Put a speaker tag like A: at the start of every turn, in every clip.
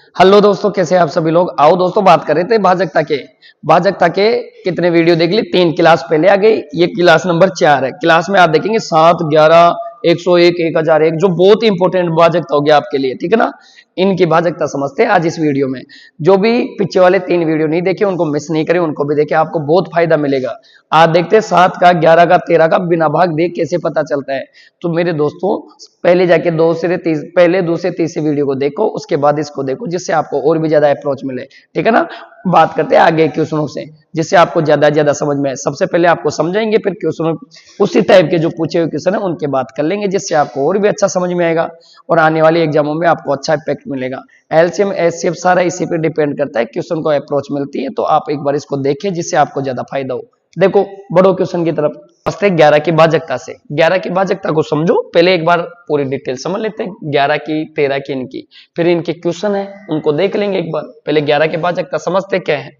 A: Hello दोस्तों, कैसे हैं आप सभी लोग। आओ दोस्तों, बात कर रहे थे भाजकता के कितने वीडियो देख ली। 3 क्लास पहले आ गई, ये क्लास नंबर 4 है। क्लास में आप देखेंगे 7, 11, 101, 1001 जो बहुत ही इंपॉर्टेंट भाजकता हो गया आपके लिए, ठीक है ना। इनकी भाजकता समझते हैं आज इस वीडियो में। जो भी पीछे वाले 3 वीडियो नहीं देखे उनको मिस नहीं करें, उनको भी देखें, आपको बहुत फायदा मिलेगा। आज देखते हैं 7 का, 11 का, 13 का बिना भाग देख कैसे पता चलता है। तो मेरे दोस्तों, पहले जाके पहले दूसरे तीसरे वीडियो को देखो, उसके बाद इसको देखो, जिससे आपको और भी ज्यादा अप्रोच मिले, ठीक है ना। बात करते हैं आगे क्वेश्चनों से, जिससे आपको ज्यादा समझ में आए। सबसे पहले आपको समझाएंगे, फिर क्वेश्चन उसी टाइप के जो पूछे हुए क्वेश्चन है उनके बात कर लेंगे, जिससे आपको और भी अच्छा समझ में आएगा और आने वाली एग्जामों में आपको अच्छा इम्पैक्ट मिलेगा। एलसीएम एचसीएफ सारा इसी पे डिपेंड करता है, क्वेश्चन को अप्रोच मिलती है। तो आप एक बार इसको देखें, जिससे आपको ज्यादा फायदा हो। देखो, बड़ो क्वेश्चन की तरफ फंसते 11 की भाजकता से। 11 की भाजकता को समझो, पहले एक बार पूरी डिटेल समझ लेते हैं 11 की, 13 की, इनकी, फिर इनके क्वेश्चन है उनको देख लेंगे एक बार। पहले 11 की भाजकता समझते क्या है।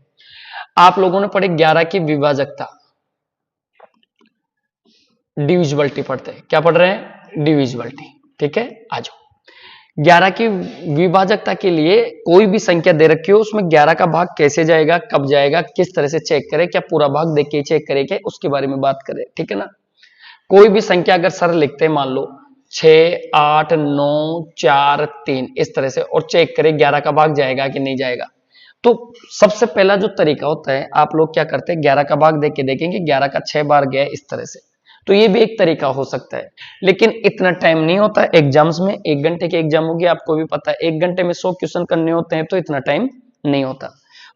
A: आप लोगों ने पढ़े 11 की विभाजकता, डिविजिबिलिटी पढ़ते हैं। क्या पढ़ रहे हैं? डिविजिबिलिटी, ठीक है। आ जाओ, 11 की विभाजकता के लिए कोई भी संख्या दे रखी हो, उसमें 11 का भाग कैसे जाएगा, कब जाएगा, किस तरह से चेक करें, क्या पूरा भाग देख के चेक करेंगे, उसके बारे में बात करें, ठीक है ना। कोई भी संख्या अगर सर लिखते हैं, मान लो 6, 8, 9, 4, 3 इस तरह से, और चेक करें 11 का भाग जाएगा कि नहीं जाएगा। तो सबसे पहला जो तरीका होता है, आप लोग क्या करते हैं, 11 का भाग देख के देखेंगे 11 का 6 बार गया इस तरह से। तो ये भी एक तरीका हो सकता है, लेकिन इतना टाइम नहीं होता एग्जाम्स में। 1 घंटे की एग्जाम होगी, आपको भी पता है, 1 घंटे में 100 क्वेश्चन करने होते हैं, तो इतना टाइम नहीं होता।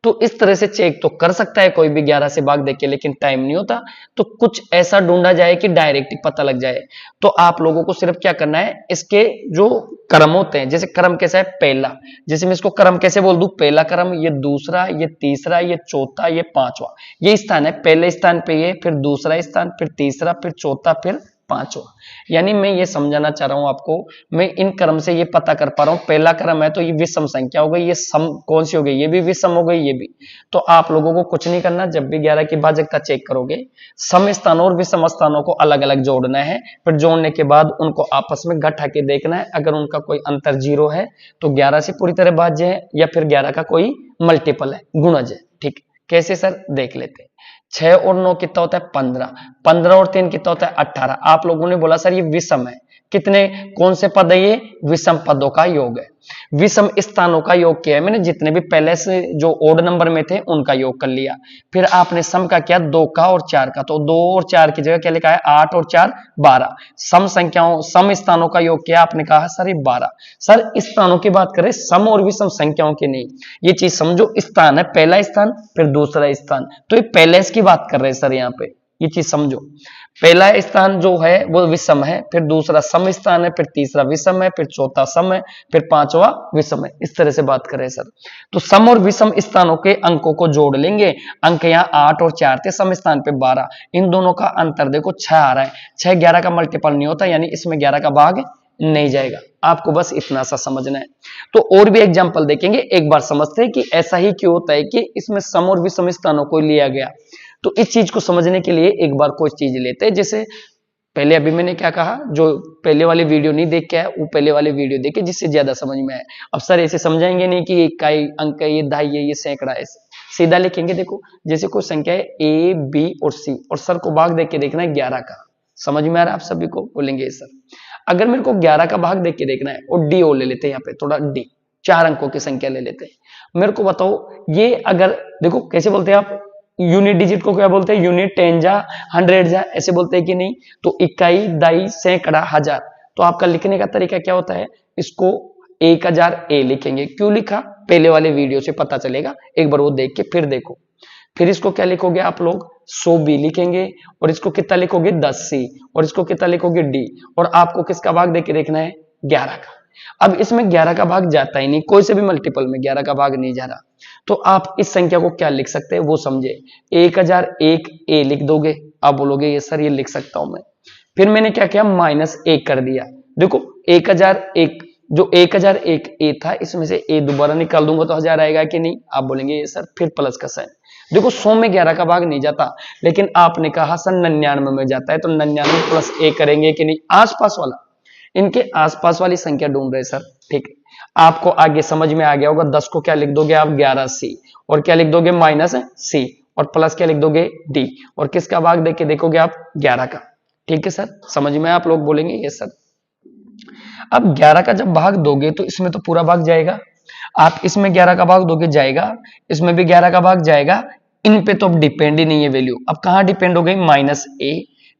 A: तो इस तरह से चेक तो कर सकता है कोई भी 11 से भाग देके, लेकिन टाइम नहीं होता। तो कुछ ऐसा ढूंढा जाए कि डायरेक्ट ही पता लग जाए। तो आप लोगों को सिर्फ क्या करना है, इसके जो क्रम होते हैं, जैसे क्रम कैसा है, पहला, जैसे मैं इसको क्रम कैसे बोल दूं, पहला क्रम, ये दूसरा, ये तीसरा, ये चौथा, ये पांचवा, ये स्थान है। पहले स्थान पे ये, फिर दूसरा स्थान, फिर तीसरा, फिर चौथा, फिर पांचवा। यानी मैं ये समझाना चाह रहा हूं आपको, मैं इन क्रम से ये पता कर पा रहा हूं, पहला क्रम है तो ये विषम संख्या हो गई, ये सम कौन सी हो गई, ये भी विषम हो गई, ये भी। तो आप लोगों को कुछ नहीं करना, जब भी 11 की भाजकता चेक करोगे, सम स्थानों और विषम स्थानों को अलग अलग जोड़ना है। फिर जोड़ने के बाद उनको आपस में घटा के देखना है, अगर उनका कोई अंतर 0 है तो 11 से पूरी तरह भाज्य है, या फिर 11 का कोई मल्टीपल है, गुणज है, ठीक। कैसे सर, देख लेते हैं। 6 और 9 कितना होता है? 15। 15 और 3 कितना होता है? 18। आप लोगों ने बोला सर ये विषम है, कितने, कौन से पद है ये? विषम पदों का योग है। विषम स्थानों का योग किया है मैंने, जितने भी पहले से जो ओड नंबर में थे उनका योग कर लिया। फिर आपने सम का किया, 2 का और 4 का, तो 2 और 4 की जगह क्या लिखा है? 8 और 4 12। सम संख्याओं, सम स्थानों का योग किया, आपने कहा सर ये 12। सर स्थानों की बात करें, सम और विषम संख्याओं की नहीं। ये चीज समझो, स्थान है, पहला स्थान फिर दूसरा स्थान, तो ये पैलेस की बात कर रहे हैं सर यहाँ पे, ये चीज समझो। पहला स्थान जो है वो विषम है, फिर दूसरा सम स्थान है, फिर तीसरा विषम है, फिर चौथा सम है, फिर पांचवा विषम है, इस तरह से बात कर रहे हैं सर। तो सम और विषम स्थानों के अंकों को जोड़ लेंगे। अंक यहाँ 8 और 4 थे, सम स्थान पे 12, इन दोनों का अंतर देखो 6 आ रहा है। 6 11 का मल्टीपल नहीं होता, यानी इसमें 11 का भाग नहीं जाएगा। आपको बस इतना सा समझना है। तो और भी एग्जाम्पल देखेंगे, एक बार समझते हैं कि ऐसा ही क्यों होता है कि इसमें सम और विषम स्थानों को लिया गया। तो इस चीज को समझने के लिए एक बार कोई चीज लेते हैं, जैसे पहले अभी मैंने क्या कहा, जो पहले वाले वीडियो नहीं देख के आया वो पहले वाले वीडियो देखे, जिससे ज्यादा समझ में आए। अब सर ऐसे समझाएंगे नहीं कि इकाई, अंक है, ये दहाई है, ये सैकड़ा है, सीधा लिखेंगे। देखो, जैसे कोई संख्या है ए, बी और सी, और सर को भाग देख के देखना है 11 का। समझ में आ रहा है आप सभी को? बोलेंगे सर अगर मेरे को 11 का भाग देख के देखना है, और डी ओ ले लेते हैं, यहाँ पे थोड़ा डी, 4 अंकों की संख्या ले लेते हैं। मेरे को बताओ, ये अगर देखो कैसे बोलते हैं आप, यूनिट डिजिट को क्या बोलते हैं? यूनिट, 10 जा, 100 जा, ऐसे बोलते हैं कि नहीं? तो इकाई, दाई, सैकड़ा, हजार। तो आपका लिखने का तरीका क्या होता है? इसको 1000 ए लिखेंगे। क्यों लिखा? पहले वाले वीडियो से पता चलेगा, एक बार वो देख के फिर देखो। फिर इसको क्या लिखोगे आप लोग? 100 बी लिखेंगे, और इसको कितना लिखोगे? 10 सी, और इसको कितना लिखोगे? डी। और आपको किसका भाग देके देखना है? 11 का। अब इसमें 11 का भाग जाता ही नहीं, कोई से भी मल्टीपल में 11 का भाग नहीं जा रहा। तो आप इस संख्या को क्या लिख सकते हैं वो समझे। 1001 ए लिख दोगे। आप बोलोगे ये सर ये लिख सकता हूं मैं। फिर मैंने क्या किया? -1 कर दिया। देखो 1001, जो 1001 ए था, इसमें से ए दोबारा निकाल दूंगा तो 1000 आएगा कि नहीं? आप बोलेंगे ये सर, फिर प्लस का साइन। देखो 100 में 11 का भाग नहीं जाता, लेकिन आपने कहा सर 99 में जाता है, तो 99 प्लस ए करेंगे कि नहीं? आसपास वाला, इनके आसपास वाली संख्या ढूंढ रहे सर। ठीक है, आपको आगे समझ में आ गया होगा। 10 को क्या लिख दोगे आप 11c, और क्या लिख दोगे -c, और प्लस क्या लिख दोगे d, और किसका भाग देके देखोगे आप 11 का। ठीक है सर, समझ में आप लोग बोलेंगे ये सर। अब 11 का जब भाग दोगे तो इसमें तो पूरा भाग जाएगा, आप इसमें 11 का भाग दोगे जाएगा, इसमें भी 11 का भाग जाएगा। इन पे तो अब डिपेंड ही नहीं है वैल्यू। अब कहां डिपेंड हो गई -a,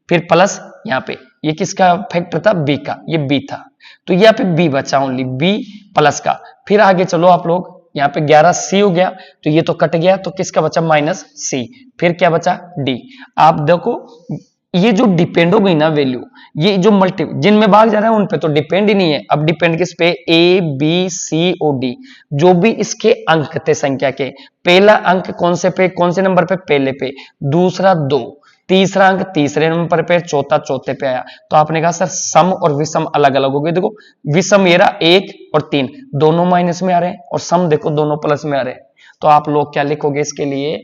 A: फिर प्लस यहाँ पे ये किसका फैक्टर था b का, ये b था, तो यहाँ पे b बचा ओनली b प्लस का। फिर आगे चलो आप लोग, यहाँ पे 11c हो गया तो ये तो कट गया, तो किसका बचा -c, फिर क्या बचा d। आप देखो ये जो डिपेंड हो गई ना वैल्यू, ये जो मल्टी जिनमें भाग जा रहा है उन पे तो डिपेंड ही नहीं है। अब डिपेंड किस पे, A B C O D, जो भी इसके अंक थे संख्या के, पहला अंक कौन से पे, कौन से नंबर पे, पहले पे, दूसरा 2, तीसरा अंक तीसरे नंबर पे, चौथा चौथे पे आया। तो आपने कहा सर सम और विषम अलग अलग हो गए। देखो विषम ये रहा 1 और 3 दोनों माइनस में आ रहे हैं, और सम देखो दोनों प्लस में आ रहे हैं। तो आप लोग क्या लिखोगे इसके लिए,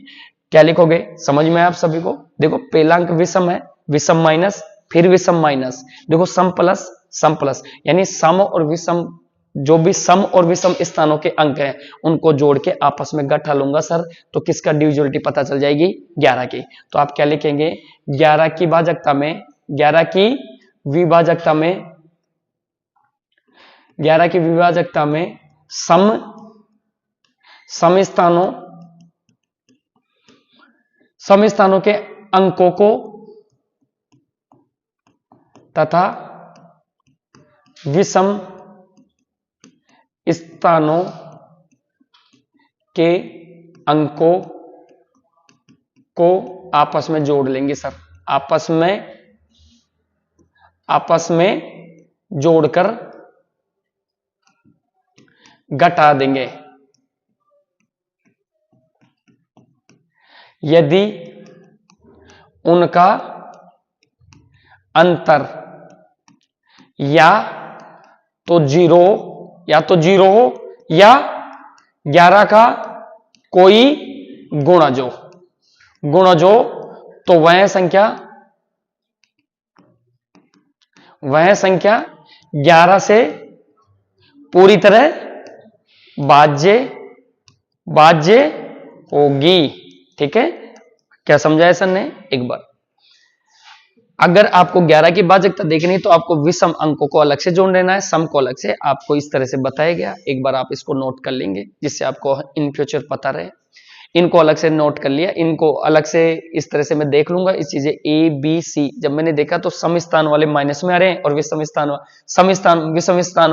A: क्या लिखोगे, समझ में आप सभी को। देखो पहला अंक विषम है, विषम माइनस, फिर विषम माइनस, देखो सम प्लस, यानी सम और विषम, जो भी सम और विषम स्थानों के अंक हैं उनको जोड़ के आपस में गठा लूंगा सर, तो किसका डिविजिबिलिटी पता चल जाएगी 11 की। तो आप क्या लिखेंगे 11 की भाजकता में, 11 की विभाजकता में, 11 की विभाजकता में सम स्थानों के अंकों को तथा विषम स्थानों के अंकों को आपस में जोड़ लेंगे सर, आपस में जोड़कर घटा देंगे। यदि उनका अंतर या तो जीरो हो या 11 का कोई गुणज हो, तो वह संख्या 11 से पूरी तरह भाज्य होगी। ठीक है, क्या समझाया सर ने एक बार। अगर आपको 11 की भाजकता देखनी है तो आपको विषम अंकों को अलग से जोड़ लेना है, सम को अलग से। आपको इस तरह से बताया गया, एक बार आप इसको नोट कर लेंगे जिससे आपको इन फ्यूचर पता रहे। इनको अलग से नोट कर लिया, इनको अलग से इस तरह से मैं देख लूंगा इस चीजें ए बी सी। जब मैंने देखा तो सम स्थान वाले माइनस में आ रहे हैं और विषम स्थान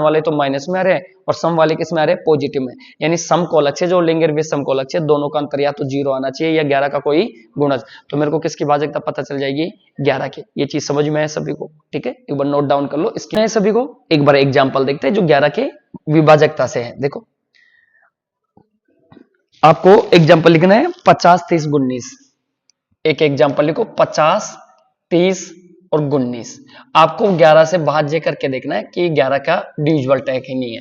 A: वाले तो माइनस में आ रहे हैं, और सम वाले किस में आ रहे हैं, पॉजिटिव में। यानी सम को अलग से जोड़ लेंगे और विषम को अलग से, दोनों का अंतर या तो 0 आना चाहिए या 11 का कोई गुणज। तो मेरे को किसकी भाजकता पता चल जाएगी 11 की। ये चीज समझ में है सभी को। ठीक है, एक बार नोट डाउन कर लो इसके सभी को। एक बार एग्जाम्पल देखते हैं जो 11 के विभाजकता से है। देखो आपको एग्जाम्पल लिखना है 50, 30, 19। एक एग्जाम्पल लिखो 50, 30 और 19। आपको 11 से भाज्य करके देखना है कि 11 का डिविजिबल है कि नहीं है।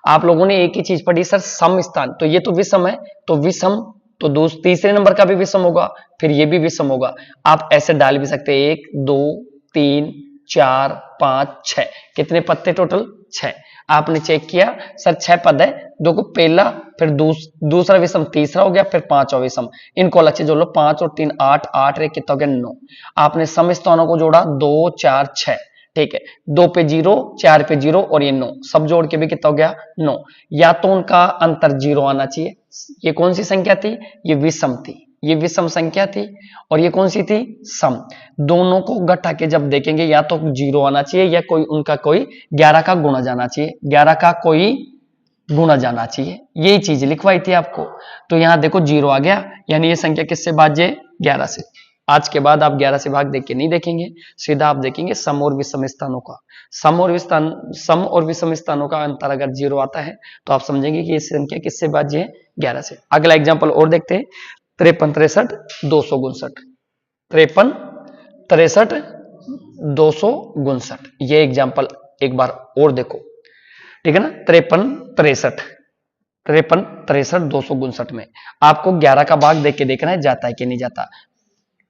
A: आप लोगों ने एक ही चीज पढ़ी सर सम स्थान, तो ये तो विषम है, तो विषम तो तीसरे नंबर का भी विषम होगा, फिर ये भी विषम होगा। आप ऐसे डाल भी सकते हैं 1 2 3 4 5 6, कितने पत्ते टोटल 6। आपने चेक किया सर 6 पद है, देखो पहला, फिर दूसरा विषम तीसरा हो गया, फिर पांचवा विषम। इनको अलग से जोड़ लो, 5 और 3 8, 8 रे कितना हो गया 9। आपने सम स्थानों को जोड़ा 2 4 6, ठीक है, 2 पे 0, 4 पे 0 और ये 9, सब जोड़ के भी कितना हो गया 9। या तो उनका अंतर 0 आना चाहिए। ये कौन सी संख्या थी, ये विषम थी, ये विषम संख्या थी, और ये कौन सी थी, सम। दोनों को घटा के जब देखेंगे या तो 0 आना चाहिए या कोई उनका कोई 11 का गुणज आना चाहिए, 11 का कोई गुणज आना चाहिए। यही चीज लिखवाई थी आपको। तो यहां देखो 0 आ गया, यानी ये संख्या किससे भाज्य है 11 से। आज के बाद आप 11 से भाग देख के नहीं देखेंगे, सीधा आप देखेंगे सम और विषम स्थानों का। सम और विषम स्थानों का अंतर अगर 0 आता है तो आप समझेंगे कि ये संख्या किससे भाज्य है 11 से। अगला एग्जाम्पल और देखते हैं 53, 63, 259। 53, 63, 259, ये एग्जाम्पल एक बार और देखो। ठीक है ना, 53, 63, 259 में आपको 11 का भाग देख के देखना है जाता है कि नहीं जाता।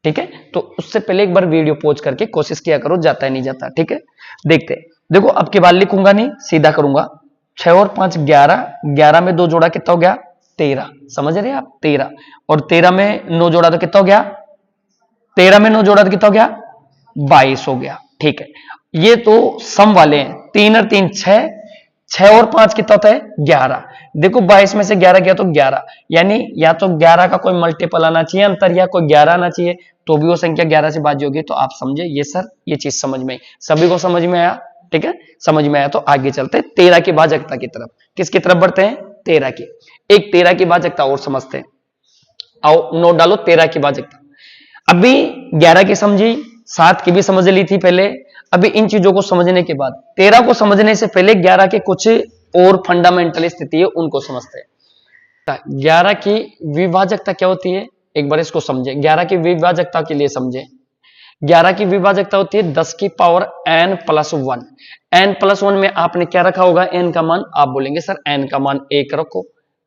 A: ठीक है, तो उससे पहले एक बार वीडियो पॉज करके कोशिश किया करो जाता है नहीं जाता। ठीक है, देखते देखो अब के बाद लिखूंगा नहीं, सीधा करूंगा। 6 और 5 11, 11 में 2 जोड़ा कितना हो गया 13, समझ रहे हैं आप 13, और 13 में 9 जोड़ा तो कितना हो गया, 13 में 9 जोड़ा तो कितना हो गया 22 हो गया। ठीक है, ये तो सम वाले हैं, 3 और 3 6, 6 और 5 कितना होता है 11। देखो 22 में से 11 गया तो 11, यानी या तो 11 का कोई मल्टीपल आना चाहिए अंतर, या कोई 11 आना चाहिए, तो भी वो संख्या 11 से बाजी होगी। तो आप समझे ये सर, ये चीज समझ में आई, सभी को समझ में आया। ठीक है, समझ में आया तो आगे चलते हैं 13 की भाजकता की तरफ। किसकी तरफ बढ़ते हैं 13 की। एक 13 की भाजकता और समझते हैं, आओ नोट डालो 13 की भाजकता। अभी 11 की समझी, 7 की भी समझ ली थी पहले। अभी इन चीजों को समझने के बाद 13 को समझने से पहले 11 के कुछ और फंडामेंटल स्थिति है उनको समझते हैं। 11 की विभाजकता क्या होती है, एक बार इसको समझे। 11 की विभाजकता के लिए समझे, 11 की विभाजकता होती है 10 की power n plus 1। n plus 1 में आपने क्या रखा होगा, n का मान, आप बोलेंगे सर n का मान 1 रखो,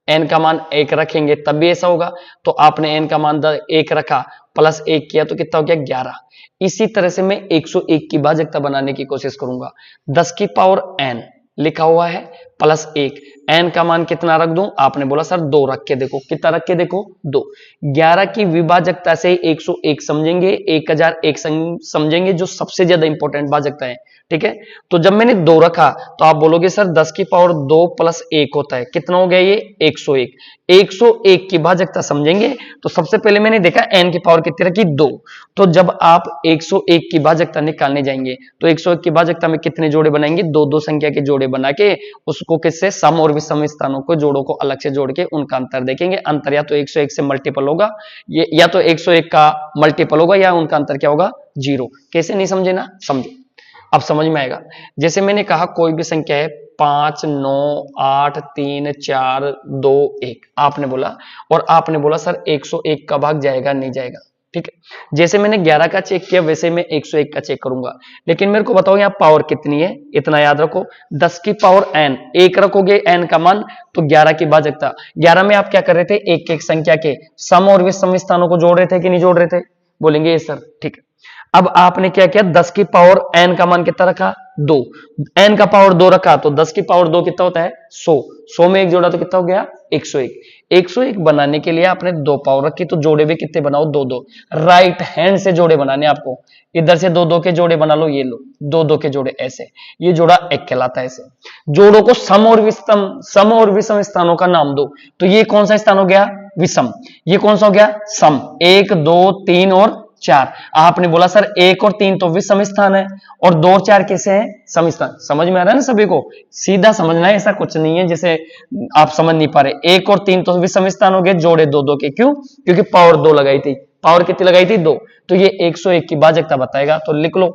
A: n का मान 1 रखेंगे तब भी ऐसा होगा। तो आपने n का मान 1 रखा, प्लस 1 किया तो कितना हो गया 11। इसी तरह से मैं 101 की भाजकता बनाने की कोशिश करूंगा। 10 की पावर n लिखा हुआ है प्लस 1, n का मान कितना रख दूं, आपने बोला सर 2 रख के देखो, कितना रख के देखो 2। 11 की विभाजकता से 101 समझेंगे, 1001 समझेंगे, जो सबसे ज्यादा इंपॉर्टेंट भाजकता है। ठीक है, तो जब मैंने 2 रखा तो आप बोलोगे सर 10 की पावर 2 प्लस 1 होता है, कितना हो गया ये 101। 101 की भाजकता समझेंगे तो सबसे पहले मैंने देखा n की पावर कितनी रखी 2। तो जब आप 101 की भाजकता निकालने जाएंगे तो 101 की भाजकता में कितने जोड़े बनाएंगे, दो दो संख्या के जोड़े बना के उसको किससे, सम और विषम स्थानों को जोड़ों को अलग से जोड़ के उनका अंतर देखेंगे। अंतर या तो 101 से मल्टीपल होगा, ये या तो 101 का मल्टीपल होगा, या उनका अंतर क्या होगा 0। कैसे, नहीं समझे ना, समझो अब समझ में आएगा। जैसे मैंने कहा कोई भी संख्या है 5 9 8 3 4 2 1, आपने बोला, और आपने बोला सर 101 का भाग जाएगा नहीं जाएगा। ठीक है, जैसे मैंने 11 का चेक किया वैसे मैं 101 का चेक करूंगा, लेकिन मेरे को बताओ यहाँ पावर कितनी है, इतना याद रखो 10 की पावर n, 1 रखोगे n का मान तो 11 की भाजकता। 11 में आप क्या कर रहे थे, एक एक संख्या के सम और विषम स्थानों को जोड़ रहे थे कि नहीं जोड़ रहे थे, बोलेंगे ये सर। ठीक है, अब आपने क्या किया, 10 की पावर n का मान कितना रखा 2, n का पावर 2 रखा तो 10 की पावर 2 कितना होता है 100, 100 में एक जोड़ा तो कितना हो गया 101। 101 बनाने के लिए आपने 2 पावर रखी तो जोड़े भी कितने बनाओ 2 2, राइट हैंड से जोड़े बनाने आपको, इधर से 2 2 के जोड़े बना लो, ये लो 2 2 के जोड़े ऐसे, ये जोड़ा एक कहलाता है। ऐसे जोड़ों को सम और विषम स्थानों का नाम दो, तो ये कौन सा स्थान हो गया विषम, ये कौन सा हो गया सम, 1 2 3 और 4। आपने बोला सर 1 और 3 तो विषम स्थान है और 2 और 4 कैसे हैं सम स्थान। समझ में आ रहा है ना सभी को, सीधा समझना है, ऐसा कुछ नहीं है जैसे आप समझ नहीं पा रहे। 1 और 3 तो विषम स्थान हो गए, जोड़े 2 2 के, क्यों, क्योंकि पावर 2 लगाई थी। पावर कितनी लगाई थी 2, तो ये 101 की भाजकता बताएगा। तो लिख लो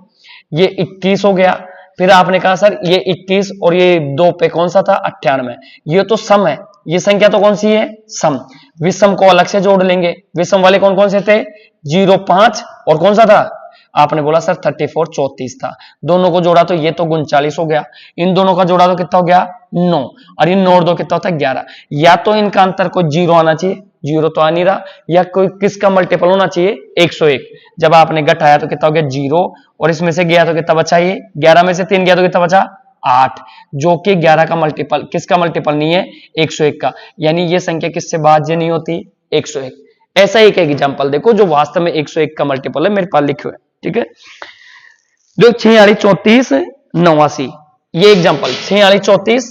A: ये 21 हो गया। फिर आपने कहा सर ये 21 और ये 2 पे कौन सा था 98, ये तो सम है, ये संख्या तो कौन सी है सम। विषम को अलग से जोड़ लेंगे, विषम वाले कौन कौन से थे 0 5 और कौन सा था, आपने बोला सर 34 34 था। दोनों को जोड़ा तो ये तो 39 हो गया, इन दोनों का जोड़ा तो कितना हो गया 9, और इन 9 और 2 कितना होता है 11। या तो इनका अंतर कोई 0 आना चाहिए, 0 तो आ नहीं रहा, या कोई किसका मल्टीपल होना चाहिए 101। जब आपने घटाया तो कितना हो गया 0, और इसमें से गया तो कितना बचा, ये 11 में से 3 गया तो कितना बचा 8, जो कि 11 का मल्टीपल, किसका मल्टीपल नहीं है 101 का, यानी ये संख्या किससे भाज्य नहीं होती 101। ऐसा एक एग्जांपल देखो जो वास्तव में 101 का मल्टीपल है, मेरे पास लिखे हुए। ठीक है, जो 46 34 89, ये एग्जांपल 46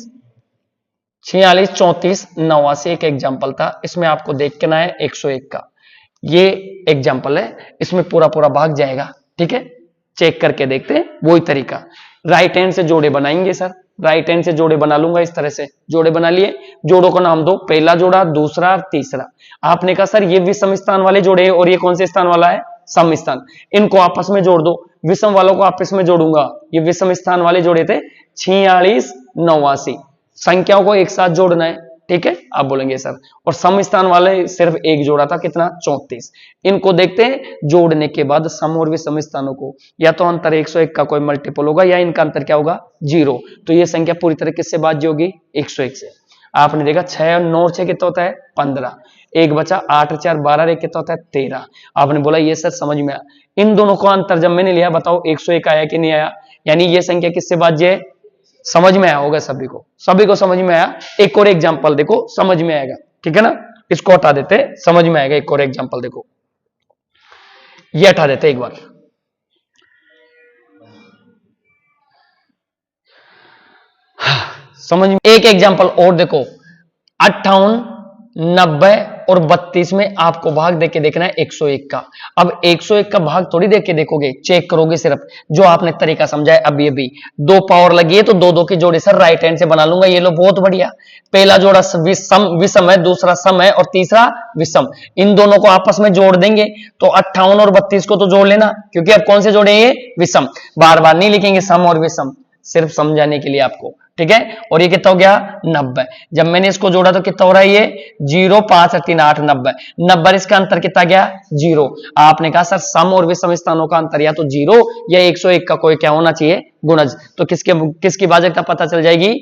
A: 34 89 एक एग्जांपल था, इसमें आपको देख के ना है 101 का, ये एग्जांपल है, इसमें पूरा पूरा भाग जाएगा। ठीक है, चेक करके देखते हैं वही तरीका। राइट हैंड से जोड़े बनाएंगे सर, राइट हैंड से जोड़े बना लूंगा, इस तरह से जोड़े बना लिए, जोड़ों का नाम दो, पहला जोड़ा दूसरा तीसरा। आपने कहा सर ये विषम स्थान वाले जोड़े हैं और ये कौन से स्थान वाला है सम स्थान, इनको आपस में जोड़ दो। विषम वालों को आपस में जोड़ूंगा, ये विषम स्थान वाले जोड़े थे 46 89, संख्याओं को एक साथ जोड़ना है। ठीक है, आप बोलेंगे सर, और सम स्थान वाले सिर्फ एक जोड़ा था, कितना 34। इनको देखते हैं जोड़ने के बाद सम और विषम स्थानों को, या तो अंतर 101 का कोई मल्टीपल होगा या इनका अंतर क्या होगा 0, तो ये संख्या पूरी तरह किससे भाज्य होगी 101 से। आपने देखा 6 और 9 6 कितना होता है 15, एक बचा 8 4 12 कितना होता है 13। आपने बोला ये सर समझ में आया। इन दोनों का अंतर जब मैंने लिया बताओ 101 आया कि नहीं आया, यानी ये संख्या किससे भाज्य है? समझ में आया होगा सभी को समझ में आया। एक और एग्जांपल देखो, समझ में आएगा, ठीक है ना। इसको हटा देते, समझ में आएगा। एक और एग्जांपल देखो, ये हटा देते एक बार। समझ में एक एग्जांपल और देखो, 58, 90 और 32 में आपको भाग देके देखना है 101 का। अब 101 का भाग थोड़ी देख के देखोगे, चेक करोगे सिर्फ जो आपने तरीका समझा है अभी अभी। दो पावर लगी है तो दो दो के जोड़े सर राइट हैंड से बना लूंगा, ये लो बहुत बढ़िया। पहला जोड़ा विषम है, दूसरा सम है और तीसरा विषम। इन दोनों को आपस में जोड़ देंगे तो 58 और 32 को तो जोड़ लेना, क्योंकि अब कौन से जोड़े ये विषम। बार बार नहीं लिखेंगे सम और विषम, सिर्फ समझाने के लिए आपको, ठीक है। और ये कितना हो गया? 90। जब मैंने इसको जोड़ा तो कितना हो रहा है ये? 0, 5, 3, 8, 90। 90 इसका अंतर कितना गया? 0। आपने कहा सर सम और विषम स्थानों का अंतर या तो 0 या 101 का कोई क्या होना चाहिए? गुणज। तो किसकी भाजकता पता चल जाएगी?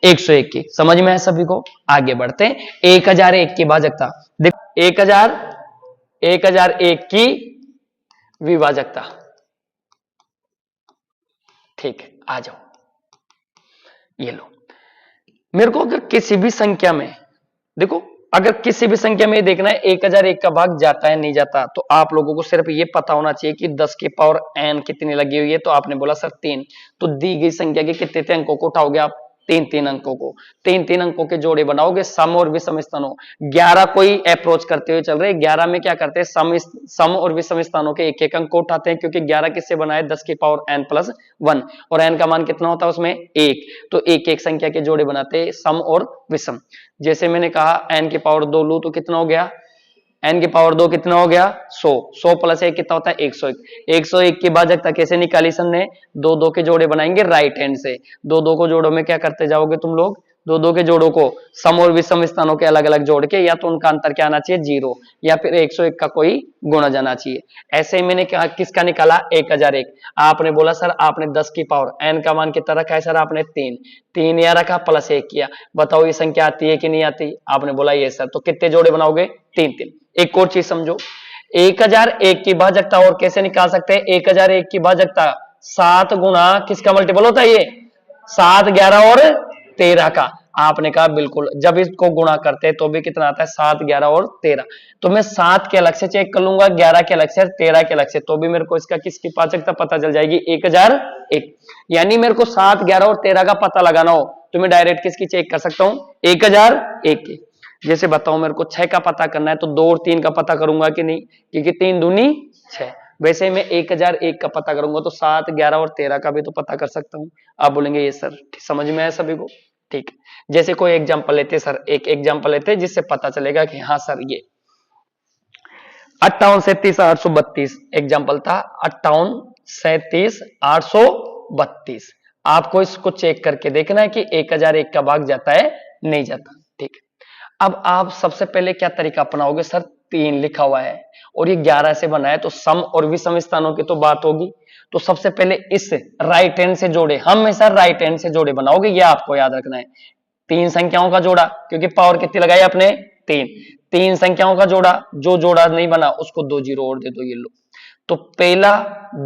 A: 101 की। समझ में है सभी को? आगे बढ़ते हैं। 1001 की भाजकता देखो, 1001 की विभाजकता, ठीक है। आ जाओ, ये लो। मेरे को अगर किसी भी संख्या में देखो, अगर किसी भी संख्या में देखना है 1001 का भाग जाता है नहीं जाता, तो आप लोगों को सिर्फ ये पता होना चाहिए कि 10 की पावर n कितनी लगी हुई है। तो आपने बोला सर 3, तो दी गई संख्या के कितने अंकों को उठाओगे आप? 3 अंकों को। 3 अंकों के जोड़े बनाओगे, सम और विषम स्थानों। 11 कोई अप्रोच करते हुए चल रहे, 11 में क्या करते हैं? सम और विषम स्थानों के एक अंक को उठाते हैं, क्योंकि 11 किससे बना है? 10 की पावर n+1, और n का मान कितना होता है उसमें? 1। तो एक संख्या के जोड़े बनाते हैं सम और विषम। जैसे मैंने कहा n की पावर 2 लू तो कितना हो गया? n की पावर 2 कितना हो गया? 100। 100 + 1 कितना होता है? 101। 101 की भाजकता कैसे निकाली सर ने? दो दो के जोड़े बनाएंगे राइट हैंड से। दो दो को जोड़ों में क्या करते जाओगे तुम लोग? दो दो के जोड़ों को सम और विषम स्थानों के अलग अलग जोड़ के, या तो उनका अंतर क्या आना चाहिए? 0, या फिर 101 का कोई गुणज आना चाहिए। ऐसे ही मैंने किसका निकाला? 1001। आपने बोला सर आपने 10 की पावर n का मान कितना रखा है सर? आपने 3 या रखा +1 किया। बताओ ये संख्या आती है कि नहीं आती? आपने बोला ये सर। तो कितने जोड़े बनाओगे? 3। एक और चीज समझो, 1001 की भाजकता और कैसे निकाल सकते हैं? 1001 की भाजकता 7 गुणा किसका मल्टीपल होता है? ये 7, 11 और 13 का। आपने कहा बिल्कुल, जब इसको गुणा करते हैं तो भी कितना आता है? 7, 11 और 13। तो मैं 7 के अलग से चेक कर लूंगा, 11 के अलग से, 13 के अलग से, तो भी मेरे को इसका किसकी भाजकता पता चल जाएगी? 1001। यानी मेरे को 7, 11 और 13 का पता लगाना हो तो मैं डायरेक्ट किसकी चेक कर सकता हूं? 1001 की। जैसे बताओ मेरे को 6 का पता करना है तो 2 और 3 का पता करूंगा कि नहीं? क्योंकि 3 दूनी 6। वैसे मैं 1001 का पता करूंगा तो 7, 11 और 13 का भी तो पता कर सकता हूं। आप बोलेंगे ये सर समझ में आया सभी को? ठीक। जैसे कोई एग्जांपल लेते सर, एक एग्जांपल लेते जिससे पता चलेगा कि हाँ सर ये 58, 37, 832 एग्जांपल था। 58, 37, 832। आपको इसको चेक करके देखना है कि 1001 का भाग जाता है नहीं जाता। ठीक। अब आप सबसे पहले क्या तरीका अपनाओगे? सर 3 लिखा हुआ है और ये 11 से बना है, तो सम और विषम स्थानों की तो बात होगी। तो सबसे पहले इस राइट हैंड से जोड़े, हमेशा राइट हैंड से जोड़े बनाओगे, ये आपको याद रखना है। 3 संख्याओं का जोड़ा, क्योंकि पावर कितनी लगाई आपने? 3 संख्याओं का जोड़ा, जो जोड़ा नहीं बना उसको 2 जीरो और दे दो, ये लो। तो पहला,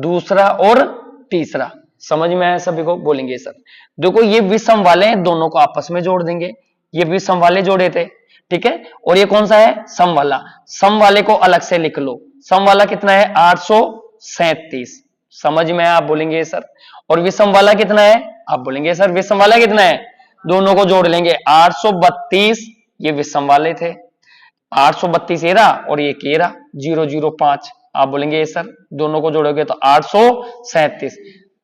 A: दूसरा और तीसरा। समझ में आया सभी को? बोलेंगे सर देखो ये विषम वाले हैं, दोनों को आपस में जोड़ देंगे। ये विषम वाले जोड़े थे, ठीक है। और ये कौन सा है? सम वाला। सम वाले को अलग से लिख लो। सम वाला कितना है? 837। समझ में आया? आप बोलेंगे सर। और विषम वाला कितना है? आप बोलेंगे सर विषम वाला कितना है? दोनों को जोड़ लेंगे, 832 ये विषम वाले थे, 832 एरा और ये केरा 005। आप बोलेंगे ये सर दोनों को जोड़ोगे तो 837।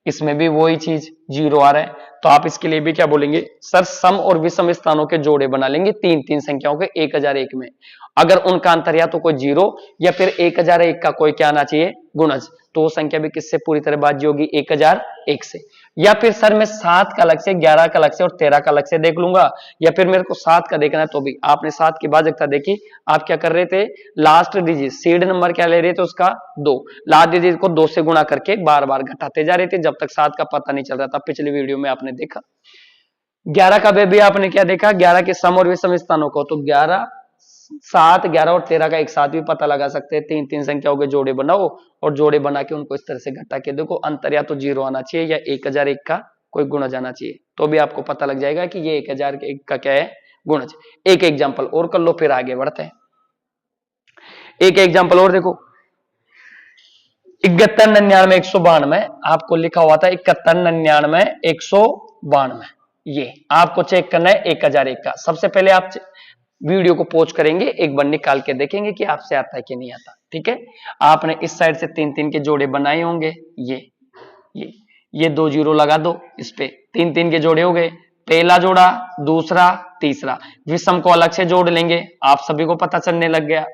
A: इसमें भी वही चीज 0 आ रहा है, तो आप इसके लिए भी क्या बोलेंगे? सर सम और विषम स्थानों के जोड़े बना लेंगे 3 संख्याओं के 1001 में। अगर उनका अंतर या तो कोई 0 या फिर 1001 का कोई क्या आना चाहिए? गुणज। तो वो संख्या भी किससे पूरी तरह बाजी होगी? 1001 से। या फिर सर मैं 7 का अलग से, 11 का अलग से और 13 का अलग से देख लूंगा, या फिर मेरे को 7 का देखना है तो भी। आपने 7 की भाजकता देखी, आप क्या कर रहे थे? लास्ट डिजिट सीड नंबर क्या ले रहे थे? उसका 2। लास्ट डिजिट को 2 से गुणा करके बार बार घटाते जा रहे थे जब तक 7 का पता नहीं चल रहा था। पिछली वीडियो में आपने देखा। 11 का भी आपने क्या देखा? 11 के सम और विषम स्थानों को, तो 11 7, 11 और 13 का एक साथ भी पता लगा सकते हैं। 3 संख्याओं के जोड़े बनाओ और जोड़े बना के उनको इस तरह से घटा के देखो, अंतर या तो 0 आना चाहिए या 1001 का कोई गुणा जाना चाहिए, तो भी आपको पता लग जाएगा कि ये 1001 का क्या है, गुणज। एक एग्जाम्पल और कर लो फिर आगे बढ़ते हैं। एक एग्जाम्पल और देखो, 71, 99, 192 आपको लिखा हुआ था 71, 99, 192, ये आपको चेक करना है 1001 का। सबसे पहले आप वीडियो को पॉज करेंगे, एक बार निकाल के देखेंगे कि आपसे आता है कि नहीं आता। ठीक है, आपने इस साइड से 3 के जोड़े बनाए होंगे, ये 2 0 लगा दो इस पे, 3 के जोड़े हो गए, पहला जोड़ा, दूसरा, तीसरा, विषम को अलग से जोड़ लेंगे, आप सभी को पता चलने लग गया।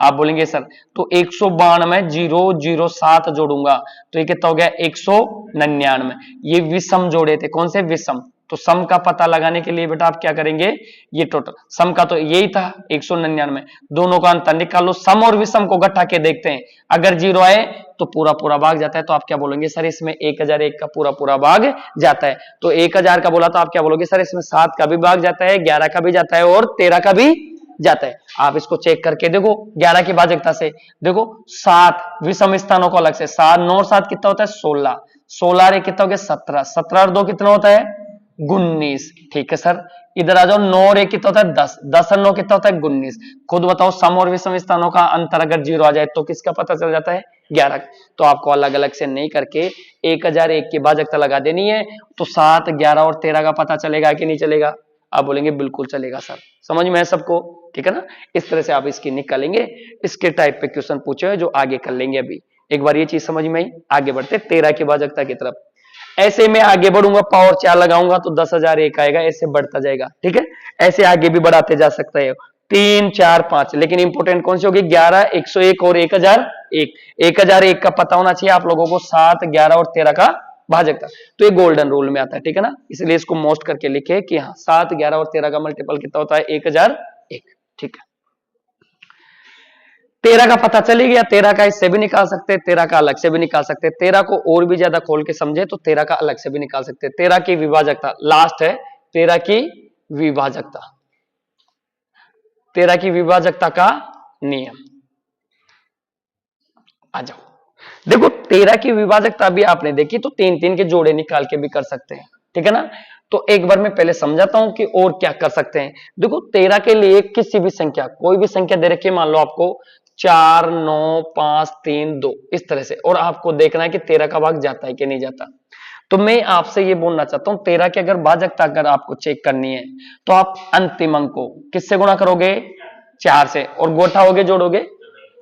A: आप बोलेंगे सर तो 192 007 जोड़ूंगा तो ये कितना हो गया, 199, ये विषम जोड़े थे, कौन से, विषम। तो सम का पता लगाने के लिए बेटा आप क्या करेंगे, ये टोटल सम का तो यही था 199, दोनों का अंतर निकालो, सम और विषम को घटा के देखते हैं, अगर 0 आए तो पूरा पूरा भाग जाता है, तो आप क्या बोलेंगे, सर इसमें 1001 का पूरा पूरा भाग जाता है। तो 1000 का बोला तो आप क्या बोलोगे, सर इसमें 7 का भी भाग जाता है, 11 का भी जाता है और 13 का भी जाता है। आप इसको चेक करके देखो 11 की भाजकता से, देखो 7 विषम स्थानों को अलग से, 7 9 और 7 कितना होता है, 16, 16 रे कितना हो गया, 17, 17 और 2 कितना होता है, 19। ठीक है सर, इधर आ जाओ, 9 और 1 कितना होता है, 10, 10 और 9 कितना होता है, 19। खुद बताओ सम और विषम स्थानों का अंतर अगर 0 आ जाए तो किसका पता चल जाता है, 11। तो आपको अलग अलग से नहीं करके 1001 की भाजकता लगा देनी है, तो 7, 11 और 13 का पता चलेगा कि नहीं चलेगा। आप बोलेंगे बिल्कुल चलेगा सर, समझ में है सबको, ठीक है ना। इस तरह से आप इसकी निकालेंगे, इसके टाइप पे क्वेश्चन पूछे हुए जो आगे कर लेंगे। अभी एक बार ये चीज समझ में आई, आगे बढ़ते 13 की भाजकता की तरफ। ऐसे मैं आगे बढ़ूंगा, पावर 4 लगाऊंगा तो 10,001 आएगा, ऐसे बढ़ता जाएगा। ठीक है, ऐसे आगे भी बढ़ाते जा सकते हैं, 3, 4, 5, लेकिन इंपोर्टेंट कौन सी होगी, 11, 101 और 1001। 1001 का पता होना चाहिए आप लोगों को, 7, 11 और 13 का भाजकता, तो ये गोल्डन रूल में आता है। ठीक है ना, इसलिए इसको मोस्ट करके लिखे कि हाँ 7, 11 और 13 का मल्टीपल कितना होता है, 1001। ठीक है, 13 का पता चली गया, 13 का इससे भी निकाल सकते हैं, 13 का अलग से भी निकाल सकते हैं, 13 को और भी ज्यादा खोल के समझे तो 13 का अलग से भी निकाल सकते हैं। 13 की विभाजकता लास्ट है, 13 की विभाजकता, 13 की विभाजकता का नियम। आ जाओ, देखो 13 की विभाजकता भी आपने देखी तो 3 के जोड़े निकाल के भी कर सकते हैं। ठीक है ना, तो एक बार मैं पहले समझाता हूं कि और क्या कर सकते हैं। देखो 13 के लिए किसी भी संख्या, कोई भी संख्या दे रखी है, मान लो आपको 4, 9, 5, 3, 2 इस तरह से, और आपको देखना है कि 13 का भाग जाता है कि नहीं जाता। तो मैं आपसे ये बोलना चाहता हूं 13 की अगर भाजकता अगर आपको चेक करनी है तो आप अंतिम अंक को किससे गुणा करोगे, 4 से, और गोठाओगे, जोड़ोगे,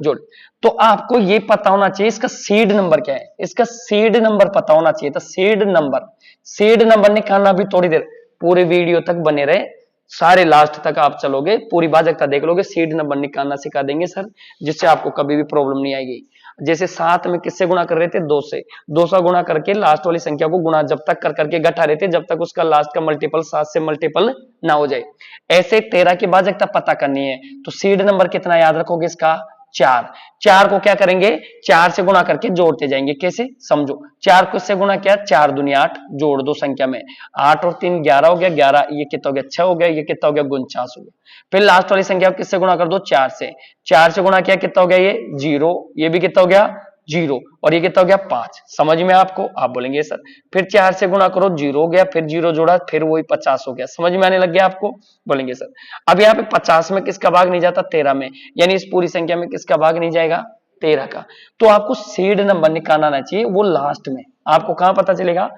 A: जोड़। तो आपको ये पता होना चाहिए इसका सीड नंबर क्या है, इसका सीड नंबर पता होना चाहिए। तो सीड नंबर निकालना भी थोड़ी देर, पूरे वीडियो तक बने रहे, सारे लास्ट तक आप चलोगे, पूरी भाजकता देख लोगे, सीड नंबर निकालना सिखा देंगे सर, जिससे आपको कभी भी प्रॉब्लम नहीं आएगी। जैसे 7 में किससे गुणा कर रहे थे, 2 से, 2 से गुणा करके लास्ट वाली संख्या को गुणा जब तक कर करके घटा रहे थे जब तक उसका लास्ट का मल्टीपल 7 से मल्टीपल ना हो जाए। ऐसे 13 की भाजकता पता करनी है तो सीड नंबर कितना याद रखोगे, इसका 4। 4 को क्या करेंगे, 4 से गुणा करके जोड़ते जाएंगे, कैसे समझो, 4 को से गुणा किया, 4 दूनी 8, जोड़ दो संख्या में, 8 और 3 11 हो गया, 11 ये कितना हो गया, 6 हो गया, ये कितना हो गया, 49 हो गया। फिर लास्ट वाली संख्या को किससे गुणा कर दो, 4 से, 4 से गुणा किया कितना हो गया, ये 0, ये भी कितना हो गया 0, और ये कितना हो गया 5। समझ में आपको, आप बोलेंगे सर फिर 4 से गुणा करो, 0 हो गया, फिर 0 जोड़ा, फिर वही 50 हो गया। समझ में आने लग गया आपको, बोलेंगे सर अब यहाँ पे 50 में किसका भाग नहीं जाता, 13 में, यानी इस पूरी संख्या में किसका भाग नहीं जाएगा, 13 का। तो आपको सीड नंबर निकालना आना चाहिए, वो लास्ट में आपको कहां पता चलेगा,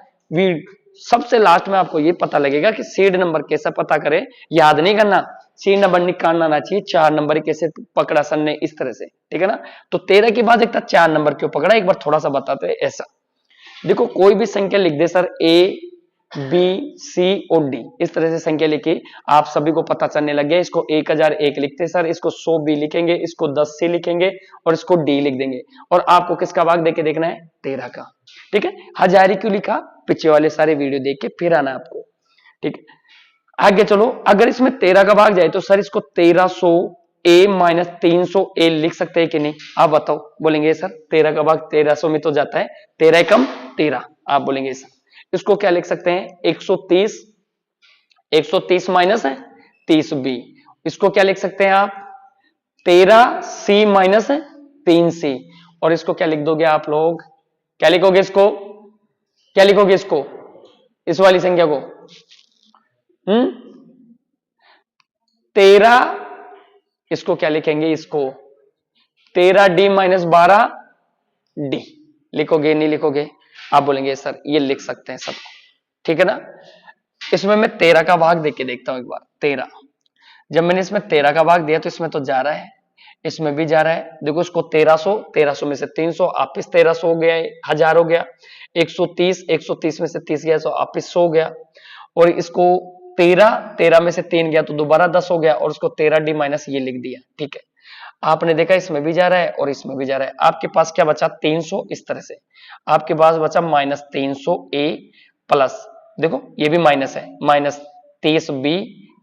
A: सबसे लास्ट में आपको ये पता लगेगा कि सीड नंबर कैसे पता करें, याद नहीं करना, सीड नंबर निकालना आना चाहिए, 4 नंबर कैसे पकड़ा सर ने, इस तरह से। ठीक है ना, तो 13 की भाजकता 4 नंबर क्यों पकड़ा, एक बार थोड़ा सा बताते हैं। ऐसा देखो, कोई भी संख्या लिख दे सर, ए बी सी और डी, इस तरह से संख्या लिखी, आप सभी को पता चलने लग गया। इसको 1001 लिखते सर, इसको 100 बी लिखेंगे, इसको 10 सी लिखेंगे और इसको डी लिख देंगे, और आपको किसका भाग देके देखना है, 13 का। ठीक है, 1000 क्यों लिखा, पीछे वाले सारे वीडियो देख के फिर आना आपको। ठीक है, आगे चलो, अगर इसमें 13 का भाग जाए तो सर इसको 1300 ए माइनस 300 ए लिख सकते हैं कि नहीं, आप बताओ। बोलेंगे सर 13 का भाग 1300 में तो जाता है, 13 कम 13, आप बोलेंगे सर इसको क्या लिख सकते हैं, 130, 130 माइनस है 30 बी, इसको क्या लिख सकते हैं आप, 13c माइनस 3c, और इसको क्या लिख दोगे आप लोग, क्या लिखोगे इसको, क्या लिखोगे इसको, इस वाली संख्या को 13, इसको क्या लिखेंगे, इसको 13d माइनस 12d लिखोगे, नहीं लिखोगे, आप बोलेंगे सर ये लिख सकते हैं सबको, ठीक है ना। इसमें मैं 13 का भाग देके देखता हूं एक बार। 13, जब मैंने इसमें 13 का भाग दिया तो इसमें तो जा रहा है, इसमें भी जा रहा है। देखो इसको 1300, 1300 में से 300, वापिस 1300 हो गया, 1000 हो गया, 130, 130 में से 30 गया तो वापिस 100 हो गया, और इसको 13, 13 में से 3 गया तो दोबारा 10 हो गया, और उसको 13d माइनस ये लिख दिया, ठीक है। आपने देखा इसमें भी जा रहा है और इसमें भी जा रहा है। आपके पास क्या बचा, 300, इस तरह से आपके पास बचा माइनस 300a प्लस, देखो ये भी माइनस है, माइनस 30b,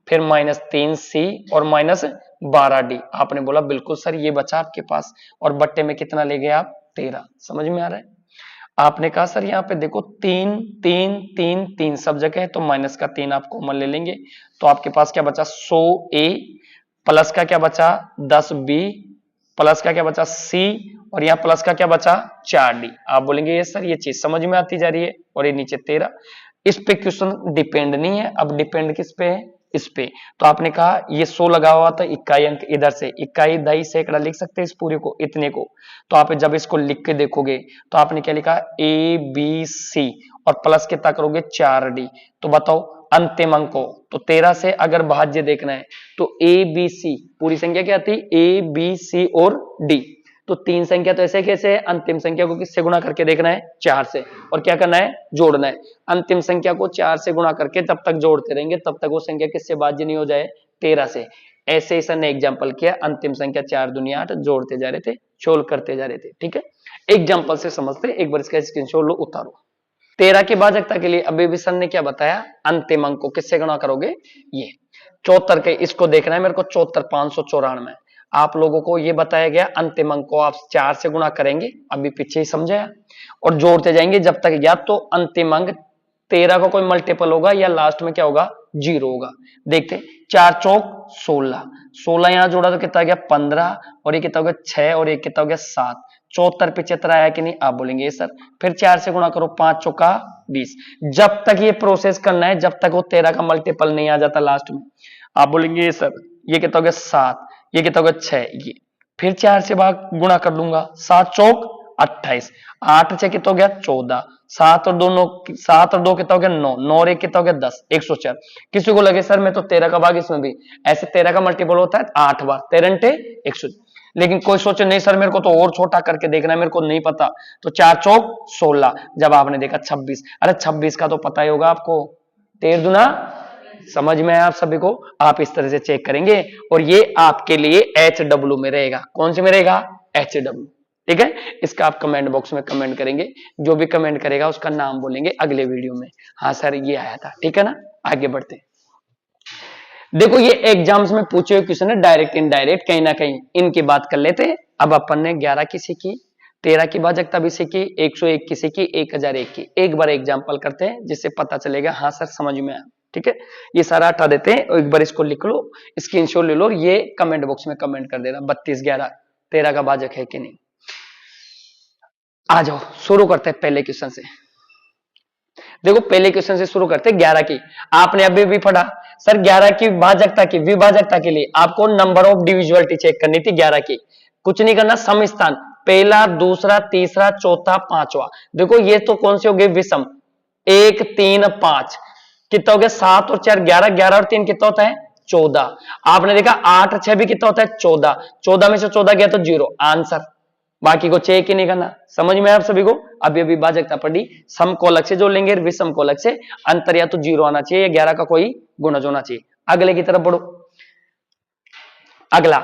A: फिर माइनस 3c और माइनस 12d। आपने बोला बिल्कुल सर ये बचा आपके पास, और बट्टे में कितना ले गए आप, 13। समझ में आ रहा है। आपने कहा सर यहाँ पे देखो 3 3 3 3 सब जगह है, तो माइनस का 3 आप कॉमन ले लेंगे, तो आपके पास क्या बचा 100a, प्लस का क्या बचा 10b, प्लस का क्या बचा c, और यहाँ प्लस का क्या बचा 4d। आप बोलेंगे ये सर ये चीज समझ में आती जा रही है, और ये नीचे 13। इस पे क्वेश्चन डिपेंड नहीं है, अब डिपेंड किस पे है, इस पे। तो आपने कहा ये 100 लगा हुआ था, इकाई अंक इधर से, इकाई दही सैकड़ा लिख सकते हैं इस पूरे को, इतने को। तो आप जब इसको लिख के देखोगे तो आपने क्या लिखा, ए बी सी, और प्लस कितना करोगे 4d। तो बताओ अंतिम अंक को, तो 13 से अगर भाज्य देखना है तो ए बी सी पूरी संख्या क्या थी, ए बी सी और डी। तो 3 संख्या तो ऐसे कैसे है, अंतिम संख्या को किससे गुणा करके देखना है, 4 से, और क्या करना है, जोड़ना है। अंतिम संख्या को 4 से गुणा करके जब तक जोड़ते रहेंगे तब तक वो संख्या किससे भाज्य नहीं हो जाए, 13 से। ऐसे ही सर ने एग्जाम्पल किया, अंतिम संख्या 4 दूनी 8, जोड़ते जा रहे थे, छोल करते जा रहे थे, ठीक है। एग्जाम्पल से समझते, एक बार इसका स्क्रीनशॉट लो, उतारो। 13 की भाजकता के लिए अभी भी सर ने क्या बताया, अंतिम अंक को किससे गुणा करोगे, ये 74 के, इसको देखना है मेरे को 74 594। आप लोगों को ये बताया गया अंतिम अंक को आप 4 से गुणा करेंगे, अभी पीछे ही समझाया, और जोड़ते जाएंगे जब तक या तो अंतिम अंक 13 का कोई मल्टीपल होगा या लास्ट में क्या होगा, 0 होगा। देखते 4 चौक 16, 16 यहां जोड़ा तो कितना गया 15, और ये कितना हो गया 6, और ये कितना हो गया 7। 74 75 आया कि नहीं, आप बोलेंगे ये सर। फिर 4 से गुणा करो, 5 चौका 20। जब तक ये प्रोसेस करना है जब तक वो 13 का मल्टीपल नहीं आ जाता लास्ट में। आप बोलेंगे ये सर ये कितना हो गया 7, ये कितना हो गया 6, ये फिर 4 से भाग गुणा कर दूंगा, 7 चौक 28, 8 से कितना हो गया 14, 7 और 2 9, 7 और 2 कितना हो गया 9, 9 और 1 कितना हो गया 10, 104। किसी को लगे सर मैं तो 13 का भाग इसमें भी, ऐसे 13 का मल्टीपल होता है 8 बार, 13 × 100। लेकिन कोई सोचे नहीं सर मेरे को तो और छोटा करके देखना है, मेरे को नहीं पता, तो 4 चौक 16, जब आपने देखा 26, अरे 26 का तो पता ही होगा आपको, 13 दूना, समझ में आया आप सभी को। आप इस तरह से चेक करेंगे, और ये आपके लिए HW में रहेगा, कौन से में रहेगा, HW, ठीक है। इसका आप कमेंट बॉक्स में कमेंट करेंगे, जो भी कमेंट करेगा उसका नाम बोलेंगे अगले वीडियो में, हाँ सर ये आया था, ठीक है ना। आगे बढ़ते, देखो ये एग्जाम्स में पूछे हुए क्वेश्चन है, डायरेक्ट इनडायरेक्ट, कहीं ना कहीं इनकी बात कर लेते हैं। अब अपन ने 11 की सीखी, 13 की भाजकता भी सीखी, 101 की सीखी, 1001 की। एक बार एग्जाम्पल करते हैं जिससे पता चलेगा हाँ सर समझ में आया, ठीक है। ये सारा हटा देते हैं, और एक बार इसको लिख लो, स्क्रीनशॉट ले लो, ये कमेंट बॉक्स में कमेंट कर देना 32 11 13 का भाजक है कि नहीं। आ जाओ शुरू करते हैं पहले क्वेश्चन से। देखो पहले क्वेश्चन से शुरू करते हैं 11 की। आपने अभी भी पढ़ा सर 11 की भाजकता की विभाजकता के लिए आपको नंबर ऑफ डिविजिबिलिटी चेक करनी थी 11 की। कुछ नहीं करना, सम स्थान पहला दूसरा तीसरा चौथा पांचवा। देखो ये तो कौन से हो गए विषम, 1 3 5 कितना हो गया 7 और 4 11, 11 और 3 कितना होता है 14। आपने देखा 8 और 6 भी कितना होता है 14, 14 में से 14 गया तो 0 आंसर, बाकी को चेक ही नहीं करना। समझ में आप सभी को। अभी अभी भाजकता पढ़ी, सम को अलग से जो लेंगे विषम को अलग से, अंतर या तो 0 आना चाहिए या 11 का कोई गुणज होना चाहिए। अगले की तरफ बढ़ो। अगला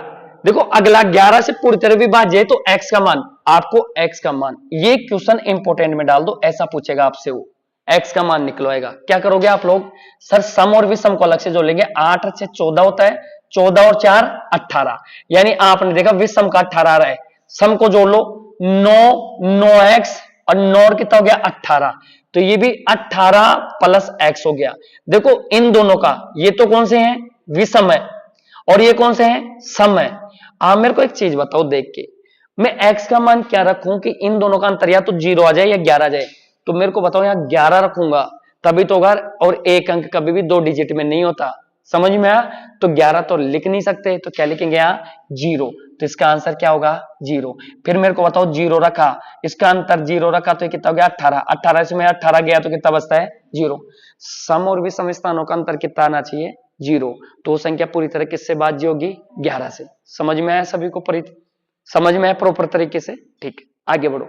A: देखो, अगला 11 से पूरी तरह विभाज्य है तो x का मान, आपको x का मान, ये क्वेश्चन इंपोर्टेंट में डाल दो, ऐसा पूछेगा आपसे वो x का मान निकलवाएगा। क्या करोगे आप लोग, सर सम और विषम को अलग से जो लेंगे, 8 से 14 होता है, 14 और 4 18, यानी आपने देखा विषम का 18 आ रहा है, सम को जोड़ लो 9 9x और 9 कितना हो गया 18, तो ये भी 18 प्लस x हो गया। देखो इन दोनों का, ये तो कौन से हैं विषम है और ये कौन से हैं सम है। आप मेरे को एक चीज बताओ देख के, मैं x का मान क्या रखूं कि इन दोनों का अंतर या तो 0 आ जाए या 11 आ जाए। तो मेरे को बताओ यहाँ 11 रखूंगा तभी तो होगा, और एक अंक कभी भी 2 डिजिट में नहीं होता। समझ में आया? तो 11 तो लिख नहीं सकते, तो क्या लिखेंगे यहाँ 0। तो इसका आंसर क्या होगा 0। फिर मेरे को बताओ 0 रखा, इसका अंतर 0 रखा तो ये कितना हो गया 18। 18 से मैं 18 गया तो कितना बचता है 0। सम और विषम स्थानों का अंतर कितना आना चाहिए 0। तो संख्या पूरी तरह किससे भाज्य होगी 11 से। समझ में आया सभी को? समझ में आया प्रॉपर तरीके से? ठीक है, आगे बढ़ो।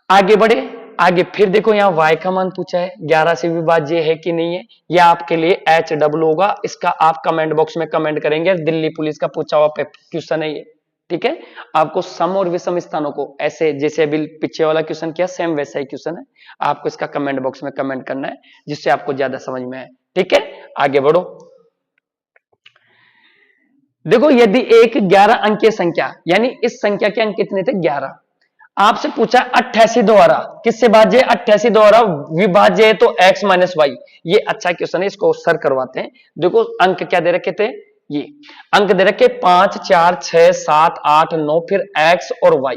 A: आगे बढ़े, आगे फिर देखो यहाँ y का मान पूछा है, 11 से विभाज्य है कि नहीं है। यह आपके लिए H डबल होगा, इसका आप कमेंट बॉक्स में कमेंट करेंगे। दिल्ली पुलिस का पूछा हुआ क्वेश्चन है ये। ठीक है, आपको सम और विषम स्थानों को ऐसे जैसे अभी पीछे वाला क्वेश्चन किया सेम वैसा ही क्वेश्चन है, आपको इसका कमेंट बॉक्स में कमेंट करना है जिससे आपको ज्यादा समझ में आए। ठीक है, आगे बढ़ो। देखो यदि एक 11 अंकीय संख्या, यानी इस संख्या के अंक कितने थे 11, आपसे पूछा 88 द्वारा किससे भाज्य? 88 द्वारा विभाज्य है तो x माइनस वाई। ये अच्छा क्वेश्चन है, इसको सर करवाते हैं। देखो अंक क्या दे रखे थे, ये अंक दे रखे 5 4 6 7 8 9, फिर x और y।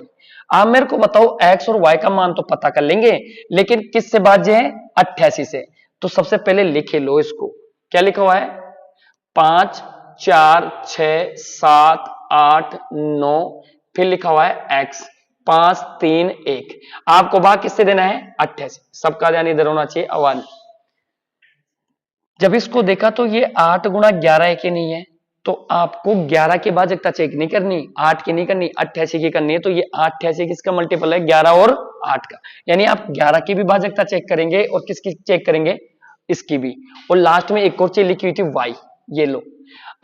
A: आप मेरे को बताओ x और y का मान तो पता कर लेंगे, लेकिन किससे भाज्य है 88 से। तो सबसे पहले लिखे लो इसको, क्या लिखा हुआ है 5 4 6 7 8 9, फिर लिखा हुआ है x 5 3 1। आपको भाग किससे देना है 88। सबका ध्यान इधर होना चाहिए आवाज। जब इसको देखा तो ये 8 गुणा 11 है कि नहीं है, तो आपको 11 की भाजकता चेक नहीं करनी, 8 की नहीं करनी, 88 की करनी है। तो ये 88 किसका मल्टीपल है 11 और 8 का, यानी आप 11 की भी भाजकता चेक करेंगे और किसकी चेक करेंगे इसकी भी। और लास्ट में एक और चीज लिखी हुई थी y, ये लो।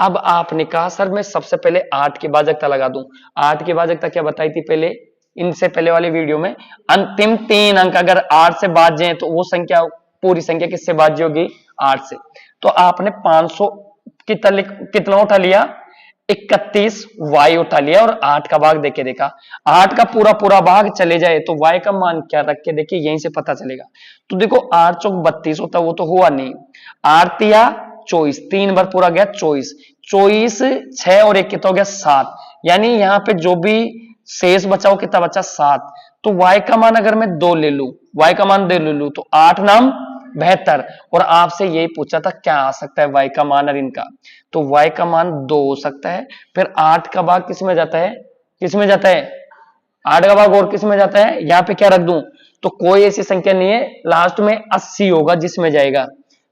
A: अब आपने कहा सर मैं सबसे पहले 8 की भाजकता लगा दूं। 8 की भाजकता क्या बताई थी पहले, इनसे पहले वाली वीडियो में, अंतिम 3 अंक अगर 8 से भाज्य हैं तो वो संख्या पूरी संख्या किससे भाज्य होगी 8 से। तो आपने 500 कितना उठा लिया 31 y उठा लिया और 8 का भाग देके देखा, 8 का पूरा पूरा भाग चले जाए तो y का मान क्या रख के देखिए, यहीं से पता चलेगा। तो देखो 8 चौक 32 होता, वो तो हुआ नहीं। 8 तिया 24, 3 बार पूरा गया 24, 24 6 और 1 कितना हो गया 7, यानी यहाँ पे जो भी शेष बचा वो कितना बचा 7। तो y का मान अगर मैं 2 ले लू, y का मान 2 ले लू तो 8 नाम 72। और आपसे यही पूछा था क्या आ सकता है y का मान और इनका, तो y का मान 2 हो सकता है। फिर 8 का भाग किस में जाता है, किस में जाता है 8 का भाग और किस में जाता है, यहाँ पे क्या रख दूं, तो कोई ऐसी संख्या नहीं है, लास्ट में 80 होगा जिसमें जाएगा,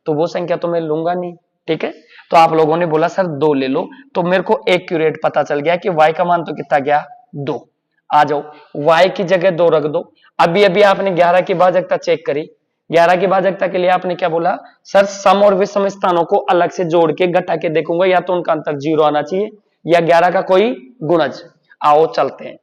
A: तो वो संख्या तो मैं लूंगा नहीं। ठीक है, तो आप लोगों ने बोला सर 2 ले लो, तो मेरे को एक्यूरेट पता चल गया कि y का मान तो कितना गया 2। आ जाओ y की जगह 2 रख दो। अभी अभी आपने 11 की भाजकता चेक करी, 11 की भाजकता के लिए आपने क्या बोला सर सम और विषम स्थानों को अलग से जोड़ के घटा के देखूंगा, या तो उनका अंतर 0 आना चाहिए या 11 का कोई गुणज। आओ चलते हैं,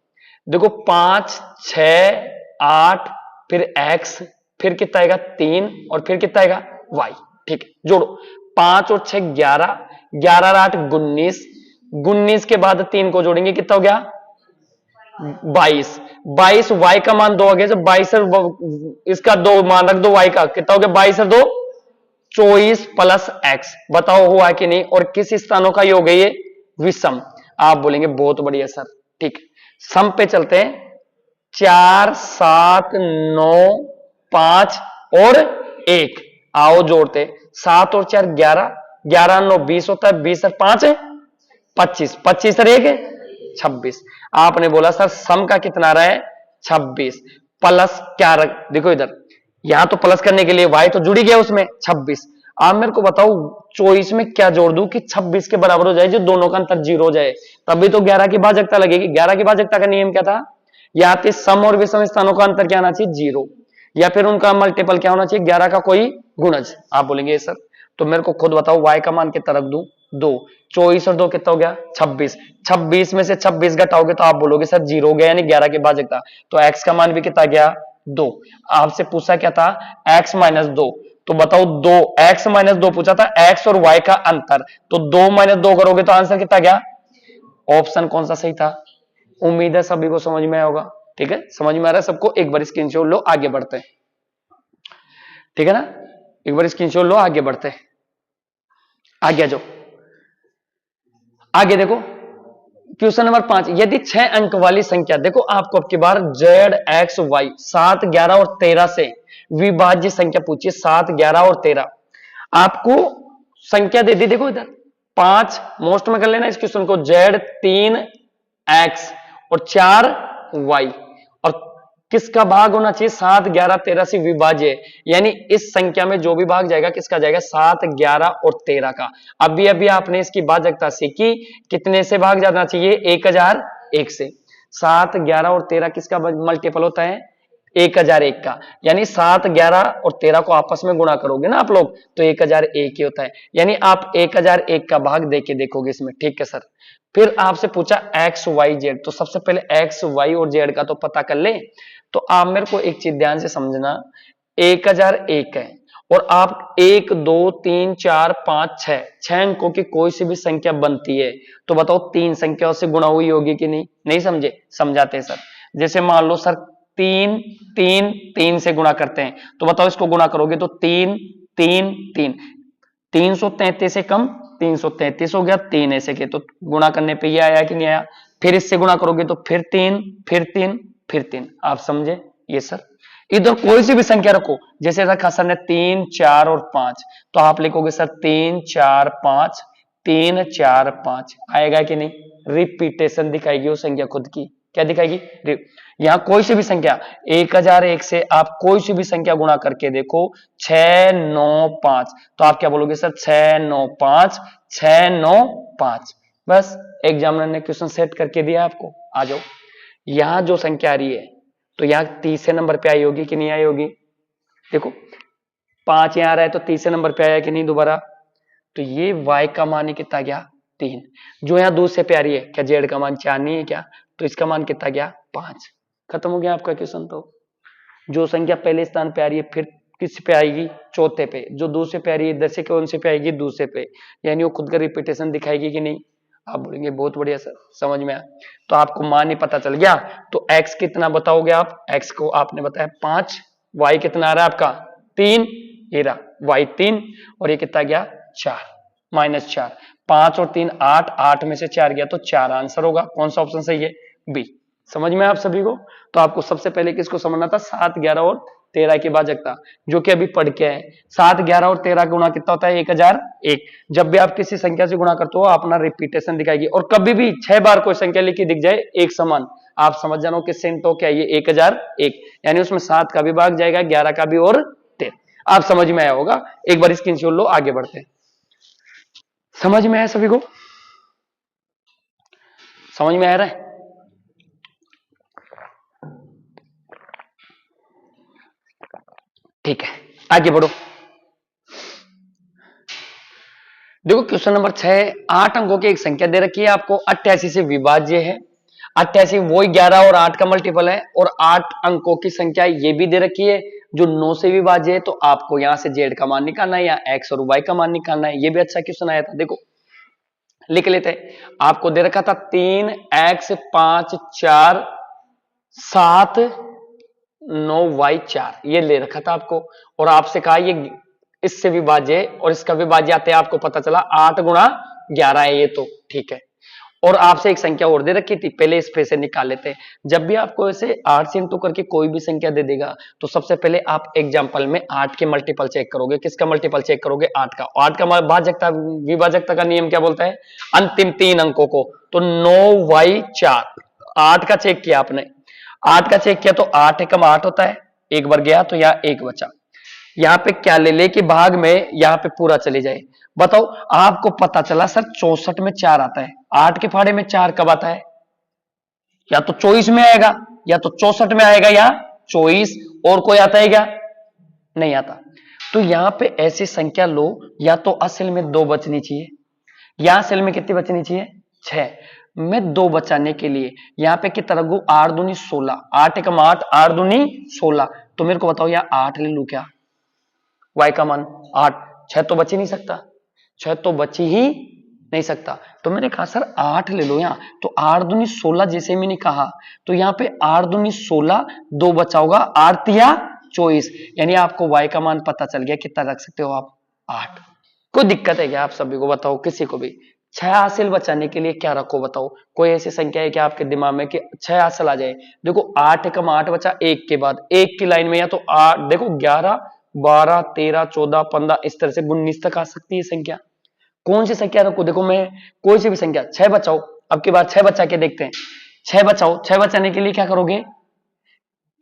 A: देखो 5 6 8 फिर x, फिर कितना आएगा 3 और फिर कितना आएगा y। ठीक है, जोड़ो 5 और 6 11, 11 और 8 19, 19 के बाद 3 को जोड़ेंगे कितना हो गया 22, 22 y का मान 2 आ गया, जब 22 इसका 2 मान रख दो y का, कितना हो गया 22 और 2 24 प्लस x। बताओ हुआ कि नहीं, और किस स्थानों का योग है ये विषम। आप बोलेंगे बहुत बढ़िया सर। ठीक, सम पे चलते हैं, 4 7 9 5 और 1। आओ जोड़ते, 7 और 4 11, 11 9 20 होता है, 20 और 5 25, 25 और 1 26। आपने बोला सर सम का कितना रहा है 26, प्लस क्या रख, देखो इधर यहां तो प्लस करने के लिए y तो जुड़ ही गया उसमें 26। आप मेरे को बताओ 24 में क्या जोड़ दूं कि 26 के बराबर हो जाए, जो दोनों का अंतर 0 हो जाए, तभी तो 11 की भाजकता लगेगी। 11 की भाजकता का नियम क्या था, या तो सम और विषम स्थानों का अंतर क्या आना चाहिए 0, या फिर उनका मल्टीपल क्या होना चाहिए 11 का कोई गुणज। आप बोलेंगे सर, तो मेरे को खुद बताओ y का मान कितना रख दूं 2, 24 और 2 कितना हो गया 26, 26 में से 26 घटाओगे तो आप बोलोगे सर 0 हो गया, यानी 11 की भाजकता। तो x का मान भी कितना गया 2। आपसे पूछा क्या था x माइनस 2, तो बताओ 2 x माइनस 2 पूछा था, x और y का अंतर, तो 2 माइनस 2 करोगे तो आंसर कितना गया, ऑप्शन कौन सा सही था। उम्मीद है सभी को समझ में आया होगा। ठीक है, समझ में आ रहा है सबको, एक बार स्क्रीनशॉट लो आगे बढ़ते हैं। ठीक है ना, एक बार स्क्रीनशॉट लो आगे बढ़ते हैं। आगे आ जाओ, आगे देखो क्वेश्चन नंबर 5, यदि 6 अंक वाली संख्या, देखो आपको अब की बार जेड एक्स वाई 7, 11 और 13 से विभाज्य संख्या पूछिए, 7, 11 और 13। आपको संख्या दे दी, देखो इधर 5 मोस्ट में कर लेना इस क्वेश्चन को, जेड 3 एक्स और 4 वाई, और किसका भाग होना चाहिए, 7, 11, 13 से विभाज्य, यानी इस संख्या में जो भी भाग जाएगा किसका जाएगा, 7, 11 और 13 का। अभी अभी आपने इसकी भाजकता सीखी, कितने से भाग जाना चाहिए, 1001 से। 7, 11 और 13 किसका मल्टीपल होता है, 1001 का, यानी 7, 11 और 13 को आपस में गुणा करोगे ना आप लोग, तो 1001 ही होता है, यानी आप 1001 का भाग देके देखोगे इसमें, ठीक है सर। फिर आपसे पूछा एक्स वाई जेड, तो सबसे पहले एक्स वाई और जेड का तो पता कर ले। तो आप मेरे को एक चीज ध्यान से समझना, 1001 है और आप 1, 2, 3, 4, 5, 6 अंकों की कोई सी भी संख्या बनती है, तो बताओ 3 संख्याओं से गुणा हुई होगी कि नहीं, नहीं समझे, समझाते हैं सर। जैसे मान लो सर 3, 3, 3 से गुणा करते हैं, तो बताओ इसको गुणा करोगे तो 3, 3, 3, 333 से कम 333 हो गया, 3 ऐसे के, तो गुणा करने पे ये आया कि नहीं आया। फिर इससे गुणा करोगे तो फिर 3, फिर 3, फिर 3, आप समझे ये सर। इधर कोई सी भी संख्या रखो, जैसे रखा सर ने 3, 4 और 5, तो आप लिखोगे सर 3, 4, 5, 3, 4, 5, आएगा कि नहीं, रिपीटेशन दिखाएगी वो संख्या खुद की, क्या दिखाएगी, यहां कोई सी भी संख्या 1001 से आप कोई सी भी संख्या गुणा करके देखो, 6, 9, 5, तो आप क्या बोलोगे सर, 6, 9, 5, 6, 9, 5, बस एग्जामिनर ने क्वेश्चन सेट करके दिया आपको। आ जाओ, यहां जो संख्या आ रही है तो यहां तीसरे नंबर पे आई होगी कि नहीं आई होगी, देखो 5 यहां आ रहा है तो तीसरे नंबर पे आया कि नहीं दोबारा, तो ये y का मान ही कितना गया, 3। जो यहां दूसरे पे आ रही है, क्या z का मान 4 नहीं है क्या, तो इसका मान कितना गया, 5। खत्म हो गया आपका क्वेश्चन। तो जो संख्या पहले स्थान पे आ रही है फिर किस पे आएगी, चौथे पे, जो दूसरे पे आ रही है इधर से कौन से पे आएगी, दूसरे पे, यानी वो खुद का रिपीटेशन दिखाएगी कि नहीं। आप बोलेंगे बहुत बढ़िया सर, समझ में आया, तो आपको मान ही पता चल गया। तो x कितना बताओगे आप, x को आपने बताया 5, y कितना आ रहा है आपका 3, ये रहा y 3, और ये कितना गया 4, -4, 5 और 3 8, 8 में से 4 गया तो 4 आंसर होगा। कौन सा ऑप्शन सही है, बी। समझ में आप सभी को। तो आपको सबसे पहले किसको समझना था, 7, 11 और 13 की भाजकता, जो कि अभी पढ़ के है। 7, 11 और 13 गुणा कितना होता है, 1001। जब भी आप किसी संख्या से गुणा करते हो अपना रिपीटेशन दिखाएगी, और कभी भी 6 बार कोई संख्या लिखी दिख जाए एक समान, आप समझ जानो किससे इंटू क्या, ये 1001, यानी उसमें 7 का भी भाग जाएगा, 11 का भी और 13। आप समझ में आया होगा, एक बार स्क्रीनशॉट लो, आगे बढ़ते हैं। समझ में आया सभी को, समझ में आ रहा है, ठीक है आगे बढ़ो। देखो क्वेश्चन नंबर 6, 8 अंकों की एक संख्या दे रखी है आपको, 88 से विभाज्य है। 88 वही 11 और 8 का मल्टीपल है, और 8 अंकों की संख्या ये भी दे रखी है जो 9 से विभाज्य है। तो आपको यहां से जेड का मान निकालना है या एक्स और वाई का मान निकालना है। ये भी अच्छा क्वेश्चन आया था, देखो लिख लेते हैं। आपको दे रखा था 3x 5 4 7 9 y 4, ये ले रखा था आपको, और आपसे कहा ये इससे विभाज्य है, और इसका विभाज्य आते आपको पता चला 8 गुणा 11 है ये, तो ठीक है। और आपसे एक संख्या और दे रखी थी, पहले इस पे से निकाल लेते हैं। जब भी आपको ऐसे 8 से इंटू करके कोई भी संख्या दे देगा, तो सबसे पहले आप एग्जांपल में 8 के मल्टीपल चेक करोगे। किसका मल्टीपल चेक करोगे, 8 का। 8 का भाजकता विभाजकता का नियम क्या बोलता है, अंतिम 3 अंकों को। तो 9y4, 8 का चेक किया आपने, 8 का चेक किया तो 8 एकम 8 होता है, एक बार गया तो यहाँ एक बचा। यहाँ पे क्या ले ले कि भाग में यहाँ पे पूरा चले जाए। बताओ आपको पता चला सर 64 में 4 आता है, 8 के फाड़े में 4 कब आता है, या तो 24 में आएगा या तो 64 में आएगा या 24, और कोई आता है क्या, नहीं आता। तो यहां पे ऐसी संख्या लो, या तो असल में 2 बचनी चाहिए, या असल में कितनी बचनी चाहिए, 6। मैं 2 बचाने के लिए यहाँ पे कितना रखू, 8 दूनी 16, 8 एकम 8, 8 दूनी 16, तो मेरे को बताओ यहाँ 8 ले लू क्या, y का मान 8, 6 तो बच ही नहीं सकता, 6 तो बच ही नहीं सकता। तो मैंने कहा सर 8 ले लो यहाँ, तो 8 दूनी 16 जैसे मैंने कहा, तो यहाँ पे 8 दूनी 16, 2 बचा होगा, 8 या 24, यानी आपको y का मान पता चल गया, कितना रख सकते हो आप, 8। कोई दिक्कत है क्या आप सभी को, बताओ किसी को भी, छह हासिल बचाने के लिए क्या रखो बताओ? कोई ऐसी संख्या है क्या आपके दिमाग में कि छह हासिल आ जाए? देखो 8 एकम 8 बचा, एक के बाद एक की लाइन में, या तो 8 देखो 11 12 13 14 15 इस तरह से 19 तक आ सकती है संख्या। कौन सी संख्या रखो? देखो मैं कोई सी भी संख्या, छह बचाओ, अब की बार छह बचा के देखते हैं। छह बचाओ, छह बचाने के लिए क्या करोगे?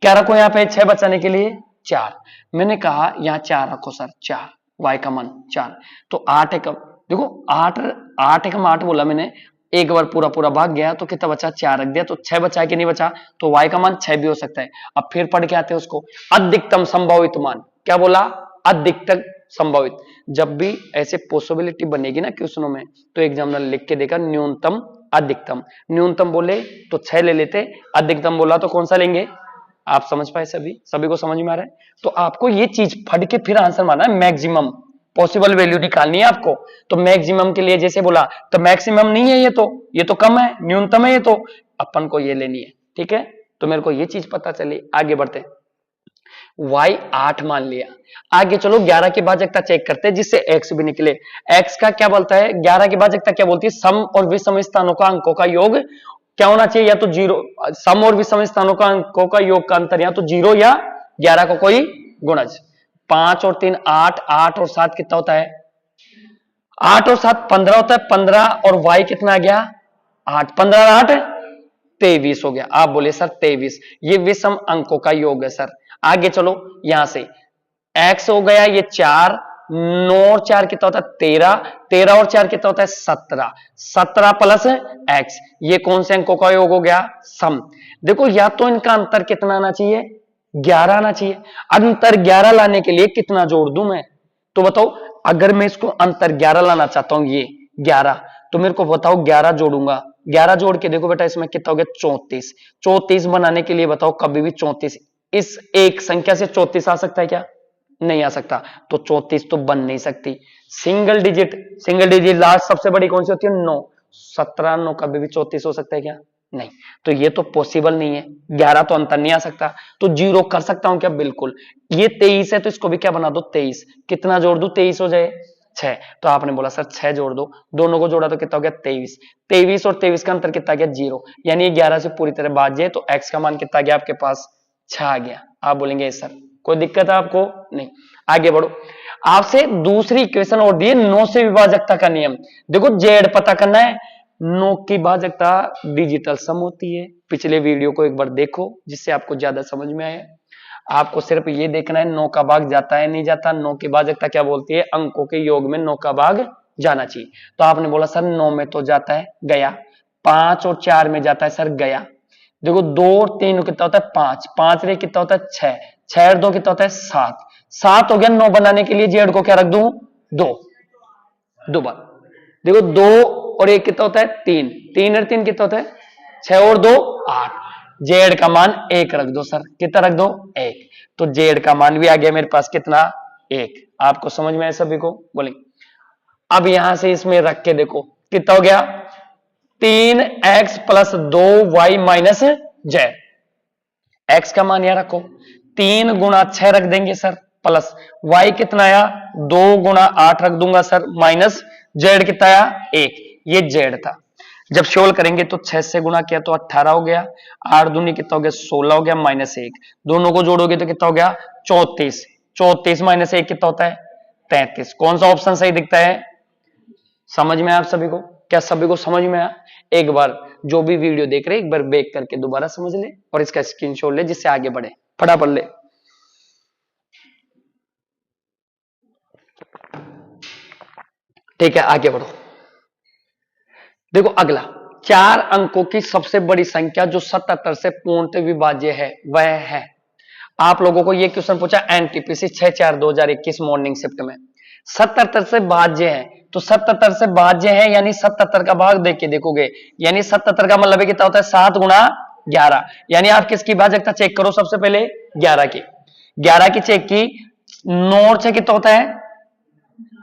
A: क्या रखो यहाँ पे छह बचाने के लिए? चार। मैंने कहा यहाँ चार रखो सर, चार, y का मान चार। तो 8 एकम, देखो 8 एकम 8 बोला मैंने, एक बार पूरा पूरा भाग गया तो कितना बचा? चार रख दिया, तो छह बचा कि नहीं बचा? तो y का मान छह भी हो सकता है। अब फिर पढ़ के आते हैं उसको, अधिकतम संभावित मान। क्या बोला? अधिकतम संभावित। जब भी ऐसे पॉसिबिलिटी बनेगी ना क्वेश्चनों में, तो एग्जामिनर लिख के देगा न्यूनतम अधिकतम। न्यूनतम बोले तो छह ले लेते, अधिकतम बोला तो कौन सा लेंगे? आप समझ पाए? सभी को समझ में आ रहा है? तो आपको ये चीज पढ़ के फिर आंसर मारना है। मैक्सिमम पॉसिबल वैल्यू निकालनी है आपको। तो मैक्सिमम के लिए जैसे बोला, तो मैक्सिमम नहीं है, ये तो कम है, न्यूनतम है, ये तो अपन को ये लेनी है। ठीक है, तो मेरे को ये चीज पता चली। आगे बढ़ते हैं। y 8 मान लिया, आगे चलो 11 की भाजकता चेक करते हैं जिससे x भी निकले। x का क्या बोलता है? 11 की भाजकता क्या बोलती है? सम और विषम स्थानों का अंकों का योग क्या होना चाहिए? या तो जीरो, सम और विषम स्थानों का अंकों का योग का अंतर या तो जीरो या 11 को कोई गुणज। 5 और 3 8, 8 और 7 कितना होता है? 8 और 7 15 होता है, 15 और y कितना आ गया? 8, 15 और 8 23 हो गया। आप बोले सर 23, ये विषम अंकों का योग है सर। आगे चलो, यहां से x हो गया ये 4, 9 और 4 कितना होता है? 13, 13 और 4 कितना होता है? 17, 17 प्लस x, ये कौन से अंकों का योग हो गया? सम। देखो या तो इनका अंतर कितना आना चाहिए? 11 आना चाहिए। अंतर 11 लाने के लिए कितना जोड़ दूं मैं? तो बताओ, अगर मैं इसको अंतर 11 लाना चाहता हूं, ये 11, तो मेरे को बताओ 11 जोड़ूंगा, 11 जोड़ के देखो बेटा इसमें कितना हो गया? 34। 34 बनाने के लिए बताओ कभी भी 34, इस एक संख्या से 34 आ सकता है क्या? नहीं आ सकता। तो 34 तो बन नहीं सकती। सिंगल डिजिट लास्ट सबसे बड़ी कौन सी होती है? 9। 17 9 कभी भी 34 हो सकता है क्या? नहीं। तो ये तो पॉसिबल नहीं है। 11 तो अंतर नहीं आ सकता। तो जीरो कर सकता हूं क्या? बिल्कुल। ये 23 है तो इसको भी क्या बना दो? 23। कितना जोड़ दू? 23 हो जाए 6। तो आपने बोला सर 6 जोड़ दो, दोनों को जोड़ा तो कितना हो गया? 23। 23 और 23 का अंतर कितना गया? 0। यानी 11 से पूरी तरह भाज्य है, तो x का मान कितना गया आपके पास? 6 आ गया। आप बोलेंगे सर कोई दिक्कत है आपको? नहीं। आगे बढ़ो, आपसे दूसरी इक्वेशन और दी है 9 से विभाजकता का नियम। देखो जेड पता करना है। 9 की भाजकता डिजिटल सम होती है। पिछले वीडियो को एक बार देखो जिससे आपको ज्यादा समझ में आए। आपको सिर्फ ये देखना है 9 का भाग जाता है नहीं जाता। 9 की भाजकता क्या बोलती है? अंकों के योग में 9 का भाग जाना चाहिए। तो आपने बोला सर 9 में तो जाता है, गया। 5 और 4 में जाता है सर, गया। देखो 2 और 3 कितना होता है? 5, 5 रे कितना होता है? 6, 6 और 2 कितना होता है? 7, 7 हो गया। 9 बनाने के लिए जेड को क्या रख दूं? 2 बार। देखो 2 और 1 कितना होता है? 3, 3 और 3 कितना होता है? 6 और 2 8। जेड का मान 1 रख दो सर। कितना रख दो? 1। तो जेड का मान भी आ गया मेरे पास कितना? 1। आपको समझ में आया सभी को? बोले। अब यहां से इसमें रख के देखो कितना हो गया? 3x plus 2y minus Z. x का मान यहां रखो, 3 गुणा 6 रख देंगे सर, प्लस y कितना आया? 2 गुणा 8 रख दूंगा सर, माइनस जेड कितना आया? 1। ये जेड था। जब सोल्व करेंगे तो 6 से गुणा किया तो 18 हो गया, 8 दूनी कितना हो गया? 16 हो गया, माइनस 1। दोनों को जोड़ोगे तो कितना हो गया? 34। 34 माइनस 1 कितना होता है? 33। कौन सा ऑप्शन सही दिखता है? समझ में आया आप सभी को? क्या सभी को समझ में आया? एक बार जो भी वीडियो देख रहे एक बार बैक करके दोबारा समझ ले और इसका स्क्रीनशॉट ले जिससे आगे बढ़े। फटाफट ले। ठीक है, आगे बढ़ो। देखो अगला, 4 अंकों की सबसे बड़ी संख्या जो 77 से पूर्णतः विभाज्य है वह है। आप लोगों को यह क्वेश्चन पूछा एनटीपीसी 6/4/2021 मॉर्निंग शिफ्ट में। 77 से भाज्य है, तो 77 से भाज्य है यानी 77 का भाग देख के देखोगे, यानी 77 का मतलब कितना होता है? 7 गुणा 11। यानी आप किसकी भाजकता चेक करो? सबसे पहले 11 की। 11 की चेक की। 9 और 6 कितना होता है?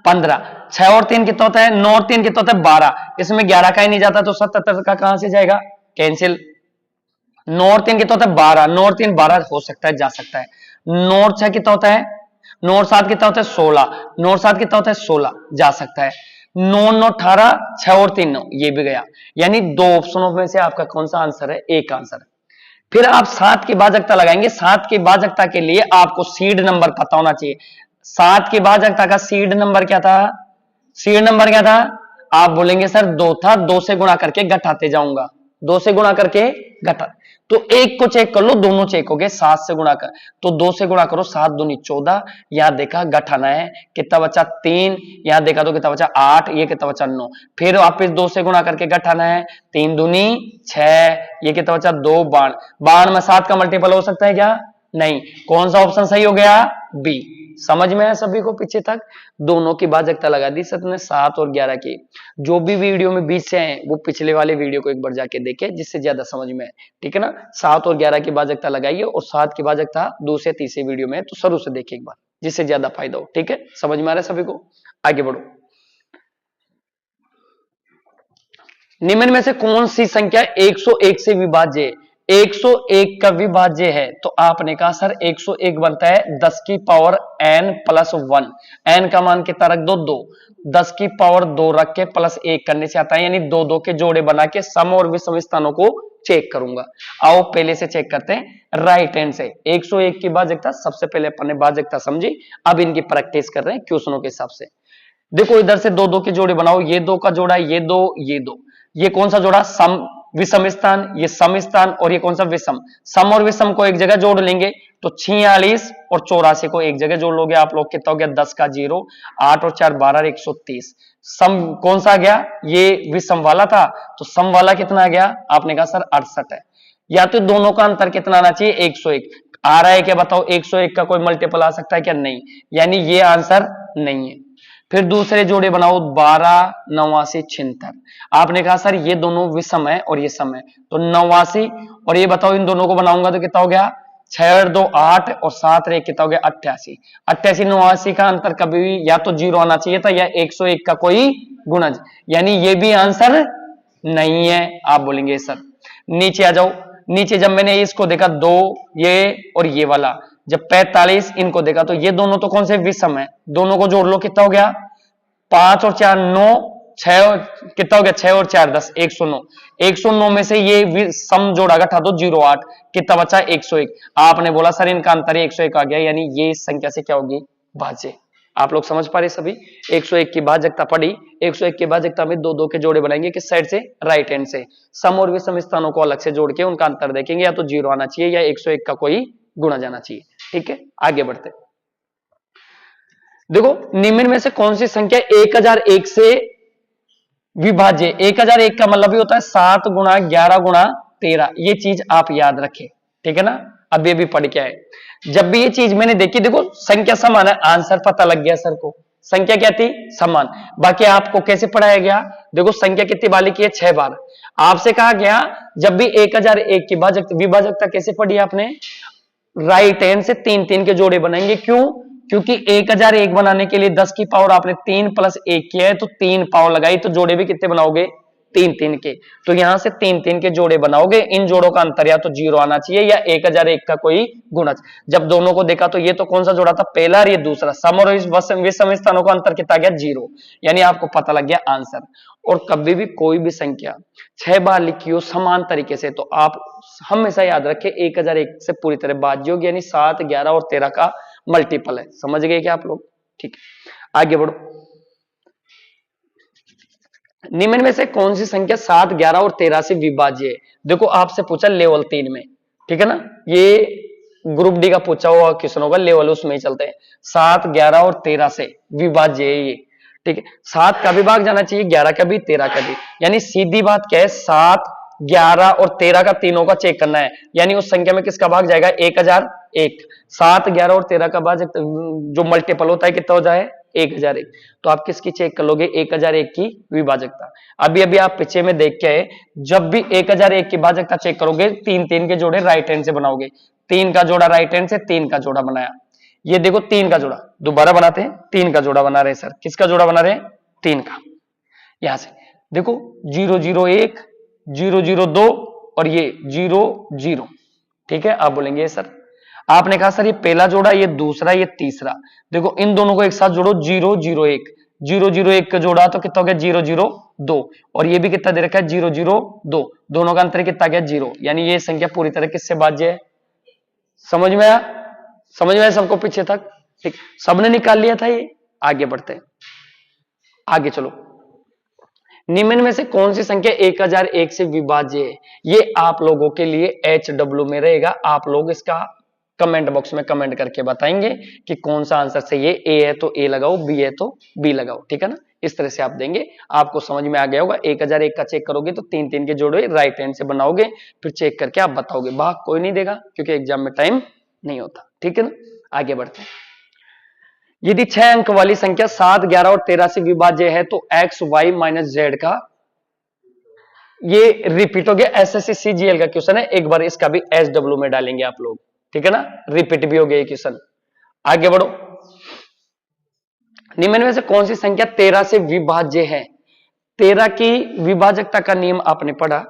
A: 15। 6 और 3 कितना होता है? 9 और 3 कितना होता है? 12। इसमें 11 का ही नहीं जाता तो 77 का कहां से जाएगा? कैंसिल। 9 और 3 कितना होता है? 12। 9 और 3 12 हो सकता है, जा सकता है। 9 और 6 कितना होता है? 9 और 7 कितना होता है? 16। 9 और 7 कितना होता है? 16, जा सकता है। 9 9 18, 6 और 3 9, ये भी गया। यानी 2 ऑप्शनों में से आपका कौन सा आंसर है? एक आंसर। फिर आप 7 की भाजकता लगाएंगे। 7 की भाजकता के लिए आपको सीड नंबर पता होना चाहिए। 7 की भाजकता का सीड नंबर क्या था? सीड नंबर क्या था? आप बोलेंगे सर 2 था, 2 से गुणा करके घटाते जाऊंगा, 2 से गुणा करके घटा। तो एक को चेक कर लो, दोनों चेक हो गए। 7 से गुणा कर, तो 2 से गुणा करो, 7 दूनी 14। यहां देखा घटाना है, कितना बचा? 3। यहां देखा तो कितना बचा? 8। ये कितना बचा? 9। फिर वापिस 2 से गुणा करके घटाना है, 3 दूनी 6। ये कितना बचा? 2। बाण, बाण में 7 का मल्टीपल हो सकता है क्या? नहीं। कौन सा ऑप्शन सही हो गया? बी। समझ में आया सभी को पीछे तक? दोनों की भाजकता लगा दी सर ने, 7 और 11 की। जो भी वीडियो में बीच से हैं वो पिछले वाले वीडियो को एक बार जाके देखे, जिससे ज्यादा समझ में आए, ठीक है ना। 7 और 11 की भाजकता लगाइए, और 7 की भाजकता दूसरे तीसरे वीडियो में, तो शुरू से देखिए एक बार, जिससे ज्यादा फायदा हो। ठीक है, समझ में आ रहा है सभी को? आगे बढ़ो। निम्न में से कौन सी संख्या 101 से विभाज्य है? 101 का विभाज्य है, तो आपने कहा सर 101 बनता है 10 की पावर n प्लस 1। n का मान कितना रख दो? 2। 10 की पावर 2 रख के प्लस 1 करने से आता है, यानी 2 2 के जोड़े बना के सम और विषम स्थानों को चेक करूंगा। आओ पहले से चेक करते हैं राइट हैंड से। 101 की भाजकता सबसे पहले अपन ने भाजकता समझी, अब इनकी प्रैक्टिस कर रहे हैं क्वेश्चनों के हिसाब से। देखो इधर से 2 2 के जोड़े बनाओ, ये 2 का जोड़ा, ये 2, ये 2। ये कौन सा जोड़ा? सम विषम स्थान, ये सम स्थान, और ये कौन सा? विषम। सम और विषम को एक जगह जोड़ लेंगे तो 46 और 84 को एक जगह जोड़ लोगे आप लोग, कितना हो गया? 10 का 0, 8 और 4 12, 130। सम कौन सा आ गया? ये विषम वाला था, तो सम वाला कितना आ गया? आपने कहा सर 68 है। या तो दोनों का अंतर कितना आना चाहिए? 101 आ रहा है क्या? बताओ 101 का कोई मल्टीपल आ सकता है क्या? नहीं, यानी ये आंसर नहीं है। फिर दूसरे जोड़े बनाओ, 12 89 76। आपने कहा सर ये दोनों विषम है और ये सम है, तो 89, और ये बताओ इन दोनों को बनाऊंगा तो कितना हो गया? 6 और 2 8, और 7 और 1 कितना हो गया? 88। 88 89 का अंतर कभी भी या तो 0 आना चाहिए था, या 101 का कोई गुणज, यानी ये भी आंसर नहीं है। आप बोलेंगे सर। नीचे आ जाओ। नीचे जब मैंने इसको देखा 2, ये और ये वाला, जब 45 इनको देखा, तो ये दोनों तो कौन से? विषम है। दोनों को जोड़ लो, कितना हो गया? 5 और 4 9, 6 और कितना हो गया? 6 और 4 10, 109। 109 में से ये सम जोड़ा घटा दो, 08, कितना बचा? 101। आपने बोला सर इनका अंतर 101 आ गया, यानी ये इस संख्या से क्या होगी? भाज्य। आप लोग समझ पा रहे सभी? 101 की भाजकता पड़ी। 101 की भाजकता में 2 2 के जोड़े बनाएंगे, किस साइड से? राइट हैंड से। सम और विषम स्थानों को अलग से जोड़ के उनका अंतर देखेंगे, या तो 0 आना चाहिए या 101 का कोई गुणा जाना चाहिए। ठीक है, आगे बढ़ते। देखो निम्न में से कौन सी संख्या 1001 से विभाज्य? 1001 का मतलब ही होता है 7 गुणा 11 गुणा 13। ये चीज आप याद रखें, ठीक है ना। अब ये भी पढ़ के आए। जब भी ये चीज मैंने देखी, देखो संख्या समान है, आंसर पता लग गया सर को। संख्या क्या थी? समान। बाकी आपको कैसे पढ़ाया गया? देखो संख्या कितनी बार लिखी है? 6 बार। आपसे कहा गया जब भी 1001 की विभाजकता कैसे पढ़ी आपने? राइट हैंड से 3 3 के जोड़े बनाएंगे। क्यों? क्योंकि 1001 बनाने के लिए 10 की पावर आपने 3 प्लस 1 किया है, तो 3 पावर लगाई, तो जोड़े भी कितने बनाओगे? 3 3 के। तो यहां से 3 3 के जोड़े बनाओगे। इन जोड़ों का अंतर या तो 0 आना चाहिए या 1001 का कोई गुणज। जब दोनों को देखा तो ये तो कौन सा जोड़ा था? पहला, और ये दूसरा। सम और विषम स्थानों का अंतर कितना गया? 0, यानी आपको पता लग गया आंसर। और कभी भी कोई भी संख्या 6 बार लिखी हो समान तरीके से, तो आप हमेशा याद रखें 1001 से पूरी तरह भाज्य होगी, यानी 7 11 और 13 का मल्टीपल है। समझ गए क्या आप लोग? ठीक है, आगे बढ़ो। निम्न में से कौन सी संख्या 7 11 और 13 से विभाज्य है? देखो आपसे पूछा लेवल 3 में, ठीक है ना। ये ग्रुप डी का पूछा हुआ क्वेश्चन होगा, लेवल उसमें ही चलते हैं। 7 11 और 13 से विभाज्य है ये, ठीक है। 7 का भी भाग जाना चाहिए, 11 का भी, 13 का भी। यानी सीधी बात क्या है? 7 11 और 13 का तीनों का चेक करना है, यानी उस संख्या में किसका भाग जाएगा? 1001। 7 11 और 13 का भाग जो मल्टीपल होता है कितना हो जाए? 1001। तो आप किसकी चेक कर लोगे? 1001 की विभाजकता। अभी अभी आप पीछे में देख के आए, जब भी 1001 की भाजकता चेक करोगे, 3 3 के जोड़े राइट हैंड से बनाओगे। 3 का जोड़ा राइट हैंड से, 3 का जोड़ा बनाया। ये देखो 3 का जोड़ा दोबारा बनाते हैं, 3 का जोड़ा बना रहे सर। किसका जोड़ा बना रहे हैं? 3 का। यहां से देखो 001 002 और ये 00, ठीक है। आप बोलेंगे सर, आपने कहा सर ये पहला जोड़ा, ये दूसरा, ये तीसरा। देखो इन दोनों को एक साथ जोड़ो, 001। 001 का जोड़ा तो कितना हो गया 002, और ये भी कितना दे रखा है 002, दोनों का अंतर कितना गया 0, यानी ये संख्या पूरी तरह किससे भाज्य है? समझ में आया? समझ में आया सबको पीछे तक? ठीक, सबने निकाल लिया था ये। आगे बढ़ते हैं, आगे चलो। निम्न में से कौन सी संख्या 1001 से विभाज्य है? ये आप लोगों के लिए HW में रहेगा, आप लोग इसका कमेंट बॉक्स में कमेंट करके बताएंगे कि कौन सा आंसर सही है। ए है तो ए लगाओ, बी है तो बी लगाओ, ठीक है ना? इस तरह से आप देंगे, आपको समझ में आ गया होगा। 1001 का चेक करोगे तो 3 के जोड़े राइट हैंड से बनाओगे, फिर चेक करके आप बताओगे। भाग कोई नहीं देगा क्योंकि एग्जाम में टाइम नहीं होता, ठीक है ना? आगे बढ़ते हैं। यदि 6 अंक वाली संख्या 7, 11 और 13 से विभाज्य है तो एक्स वाई माइनस जेड का, ये रिपीट हो गया, एसएससी सीजीएल का क्वेश्चन है, एक बार इसका भी एसडब्ल्यू में डालेंगे आप लोग, ठीक है ना? रिपीट भी हो गया ये क्वेश्चन। आगे बढ़ो। निम्न में से कौन सी संख्या 13 से विभाज्य है? 13 की विभाजकता का नियम आपने पढ़ा,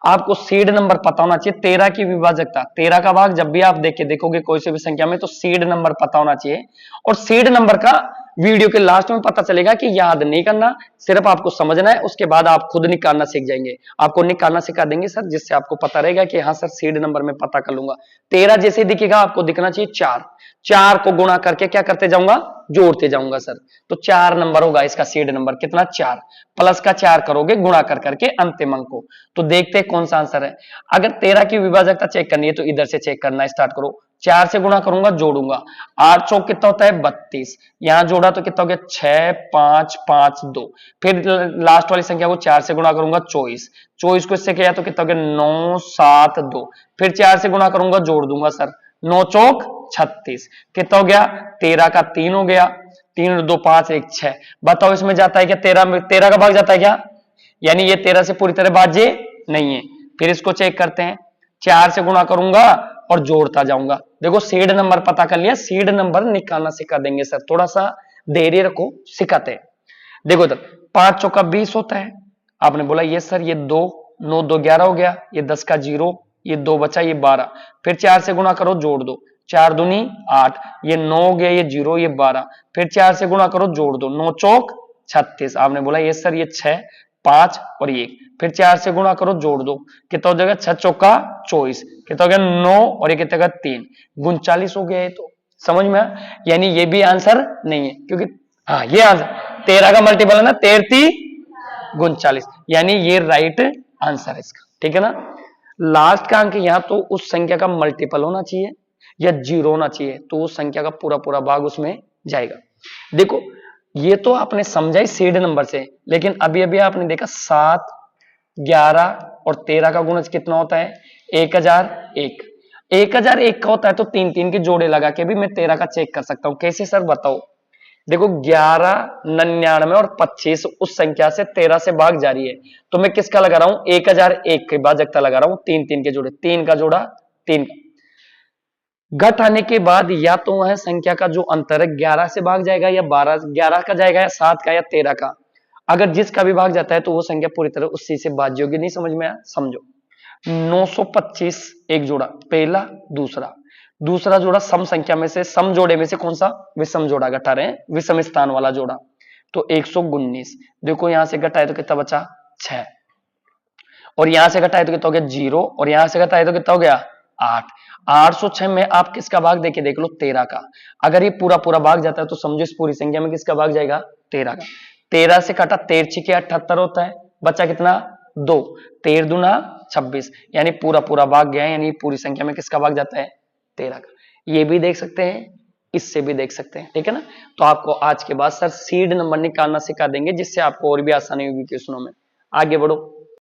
A: आपको सीड नंबर पता होना चाहिए। 13 की विभाजकता, 13 का भाग जब भी आप देख के देखोगे कोई सी भी संख्या में तो सीड नंबर पता होना चाहिए, और सीड नंबर का वीडियो के लास्ट में पता चलेगा कि याद नहीं करना, सिर्फ आपको समझना है, उसके बाद आप खुद निकालना सीख जाएंगे। आपको निकालना सिखा देंगे सर, जिससे आपको पता रहेगा कि हाँ सर सीड नंबर में पता कर लूंगा। 13 जैसे दिखेगा आपको दिखना चाहिए 4, 4 को गुणा करके क्या करते जाऊंगा, जोड़ते जाऊंगा सर, तो 4 नंबर होगा इसका सीड नंबर। कितना? 4 प्लस का 4 करोगे गुणा कर करके अंतिम अंक को, तो देखते हैं कौन सा आंसर है। अगर 13 की विभाजकता चेक करनी है तो इधर से चेक करना स्टार्ट करो। 4 से गुणा करूंगा, जोड़ूंगा, 8 चौक कितना होता है 32, यहां जोड़ा तो कितना हो गया 6, 5, 5, 2, फिर लास्ट वाली संख्या को 4 से गुणा करूंगा 24, 24 को इससे किया तो कितना हो गया 9, 7, 2, फिर 4 से गुणा करूंगा, जोड़ दूंगा सर, 9 चौक 36, कितना हो गया 13 का 3 हो गया, 3, 2, 5, 1, 6। बताओ इसमें जाता है क्या 13 में? 13 का भाग जाता है क्या? यानी ये 13 से पूरी तरह भाज्य नहीं है। फिर इसको चेक करते हैं, 4 से गुणा करूंगा और जोड़ता जाऊंगा। देखो सीड नंबर पता कर लिया, सीड नंबर निकालना सिखा देंगे सर, थोड़ा सा देरी रखो, सिखाते हैं। देखो इधर 5 चौका 20 होता है, आपने बोला ये सर ये 2, 9, 2, 11 हो गया, ये 10 का 0, ये 2 बचा, ये 12, फिर 4 से गुणा करो, जोड़ दो, 4 दूनी 8, ये 9 हो गया, ये 0, ये 12, फिर 4 से गुणा करो, जोड़ दो, 9 चौक 36। आपने बोला ये सर ये 6, 5 और 1, फिर 4 से गुणा करो, जोड़ दो, कितना हो जाएगा 6 चौका 24, कितना हो गया 9 और ये कितना का 3, 39 हो गया। ये तो समझ में, यानी ये भी आंसर नहीं है क्योंकि हाँ ये आंसर 13 का मल्टीपल है ना, 13 39, यानी ये राइट आंसर है इसका, ठीक है ना? लास्ट का अंक यहां तो उस संख्या का मल्टीपल होना चाहिए या 0 होना चाहिए, तो उस संख्या का पूरा पूरा भाग उसमें जाएगा। देखो ये तो आपने समझा ही सीड नंबर से, लेकिन अभी अभी आपने देखा 7, 11 और 13 का गुणज कितना होता है 1001। 1001 का होता है तो 3 के जोड़े लगा के भी मैं 13 का चेक कर सकता हूं। कैसे सर बताओ? देखो 11, 99 और 25 उस संख्या से 13 से भाग जारी है, तो मैं किसका लगा रहा हूं 1001 की भाजकता लगा रहा हूं, 3 के जोड़े, 3 का जोड़ा 3 का। घट आने के बाद या तो वह संख्या का जो अंतर है 11 से भाग जाएगा या 11 का जाएगा या 7 का या 13 का। अगर जिसका भी भाग जाता है तो वो संख्या पूरी तरह उसी से भाज्य होगी। नहीं समझ में आया? समझो 925 एक जोड़ा, पहला दूसरा, दूसरा जोड़ा सम संख्या में से, सम जोड़े में से कौन सा? विषम जोड़ा घटा रहे हैं, विषम स्थान वाला जोड़ा, तो 119। देखो यहां से घटाए तो कितना बचा 6, और यहां से घटाए तो कितना हो गया 0, और यहां से घटाए तो कितना हो गया 8। 806 में आप किसका भाग देके देख लो 13 का। अगर ये पूरा पूरा भाग जाता है तो समझो इस पूरी संख्या में किसका भाग जाएगा 13 का। 13 से काटा 13 के 78 होता है, बचा कितना 2, 13 दूना 26, यानी पूरा पूरा भाग गया है, यानी पूरी संख्या में किसका भाग जाता है 13 का। ये भी देख सकते हैं, इससे भी देख सकते हैं, ठीक है ना? तो आपको आज के बाद सर सीड नंबर निकालना सिखा देंगे, जिससे आपको और भी आसानी होगी क्वेश्चनों में। आगे बढ़ो।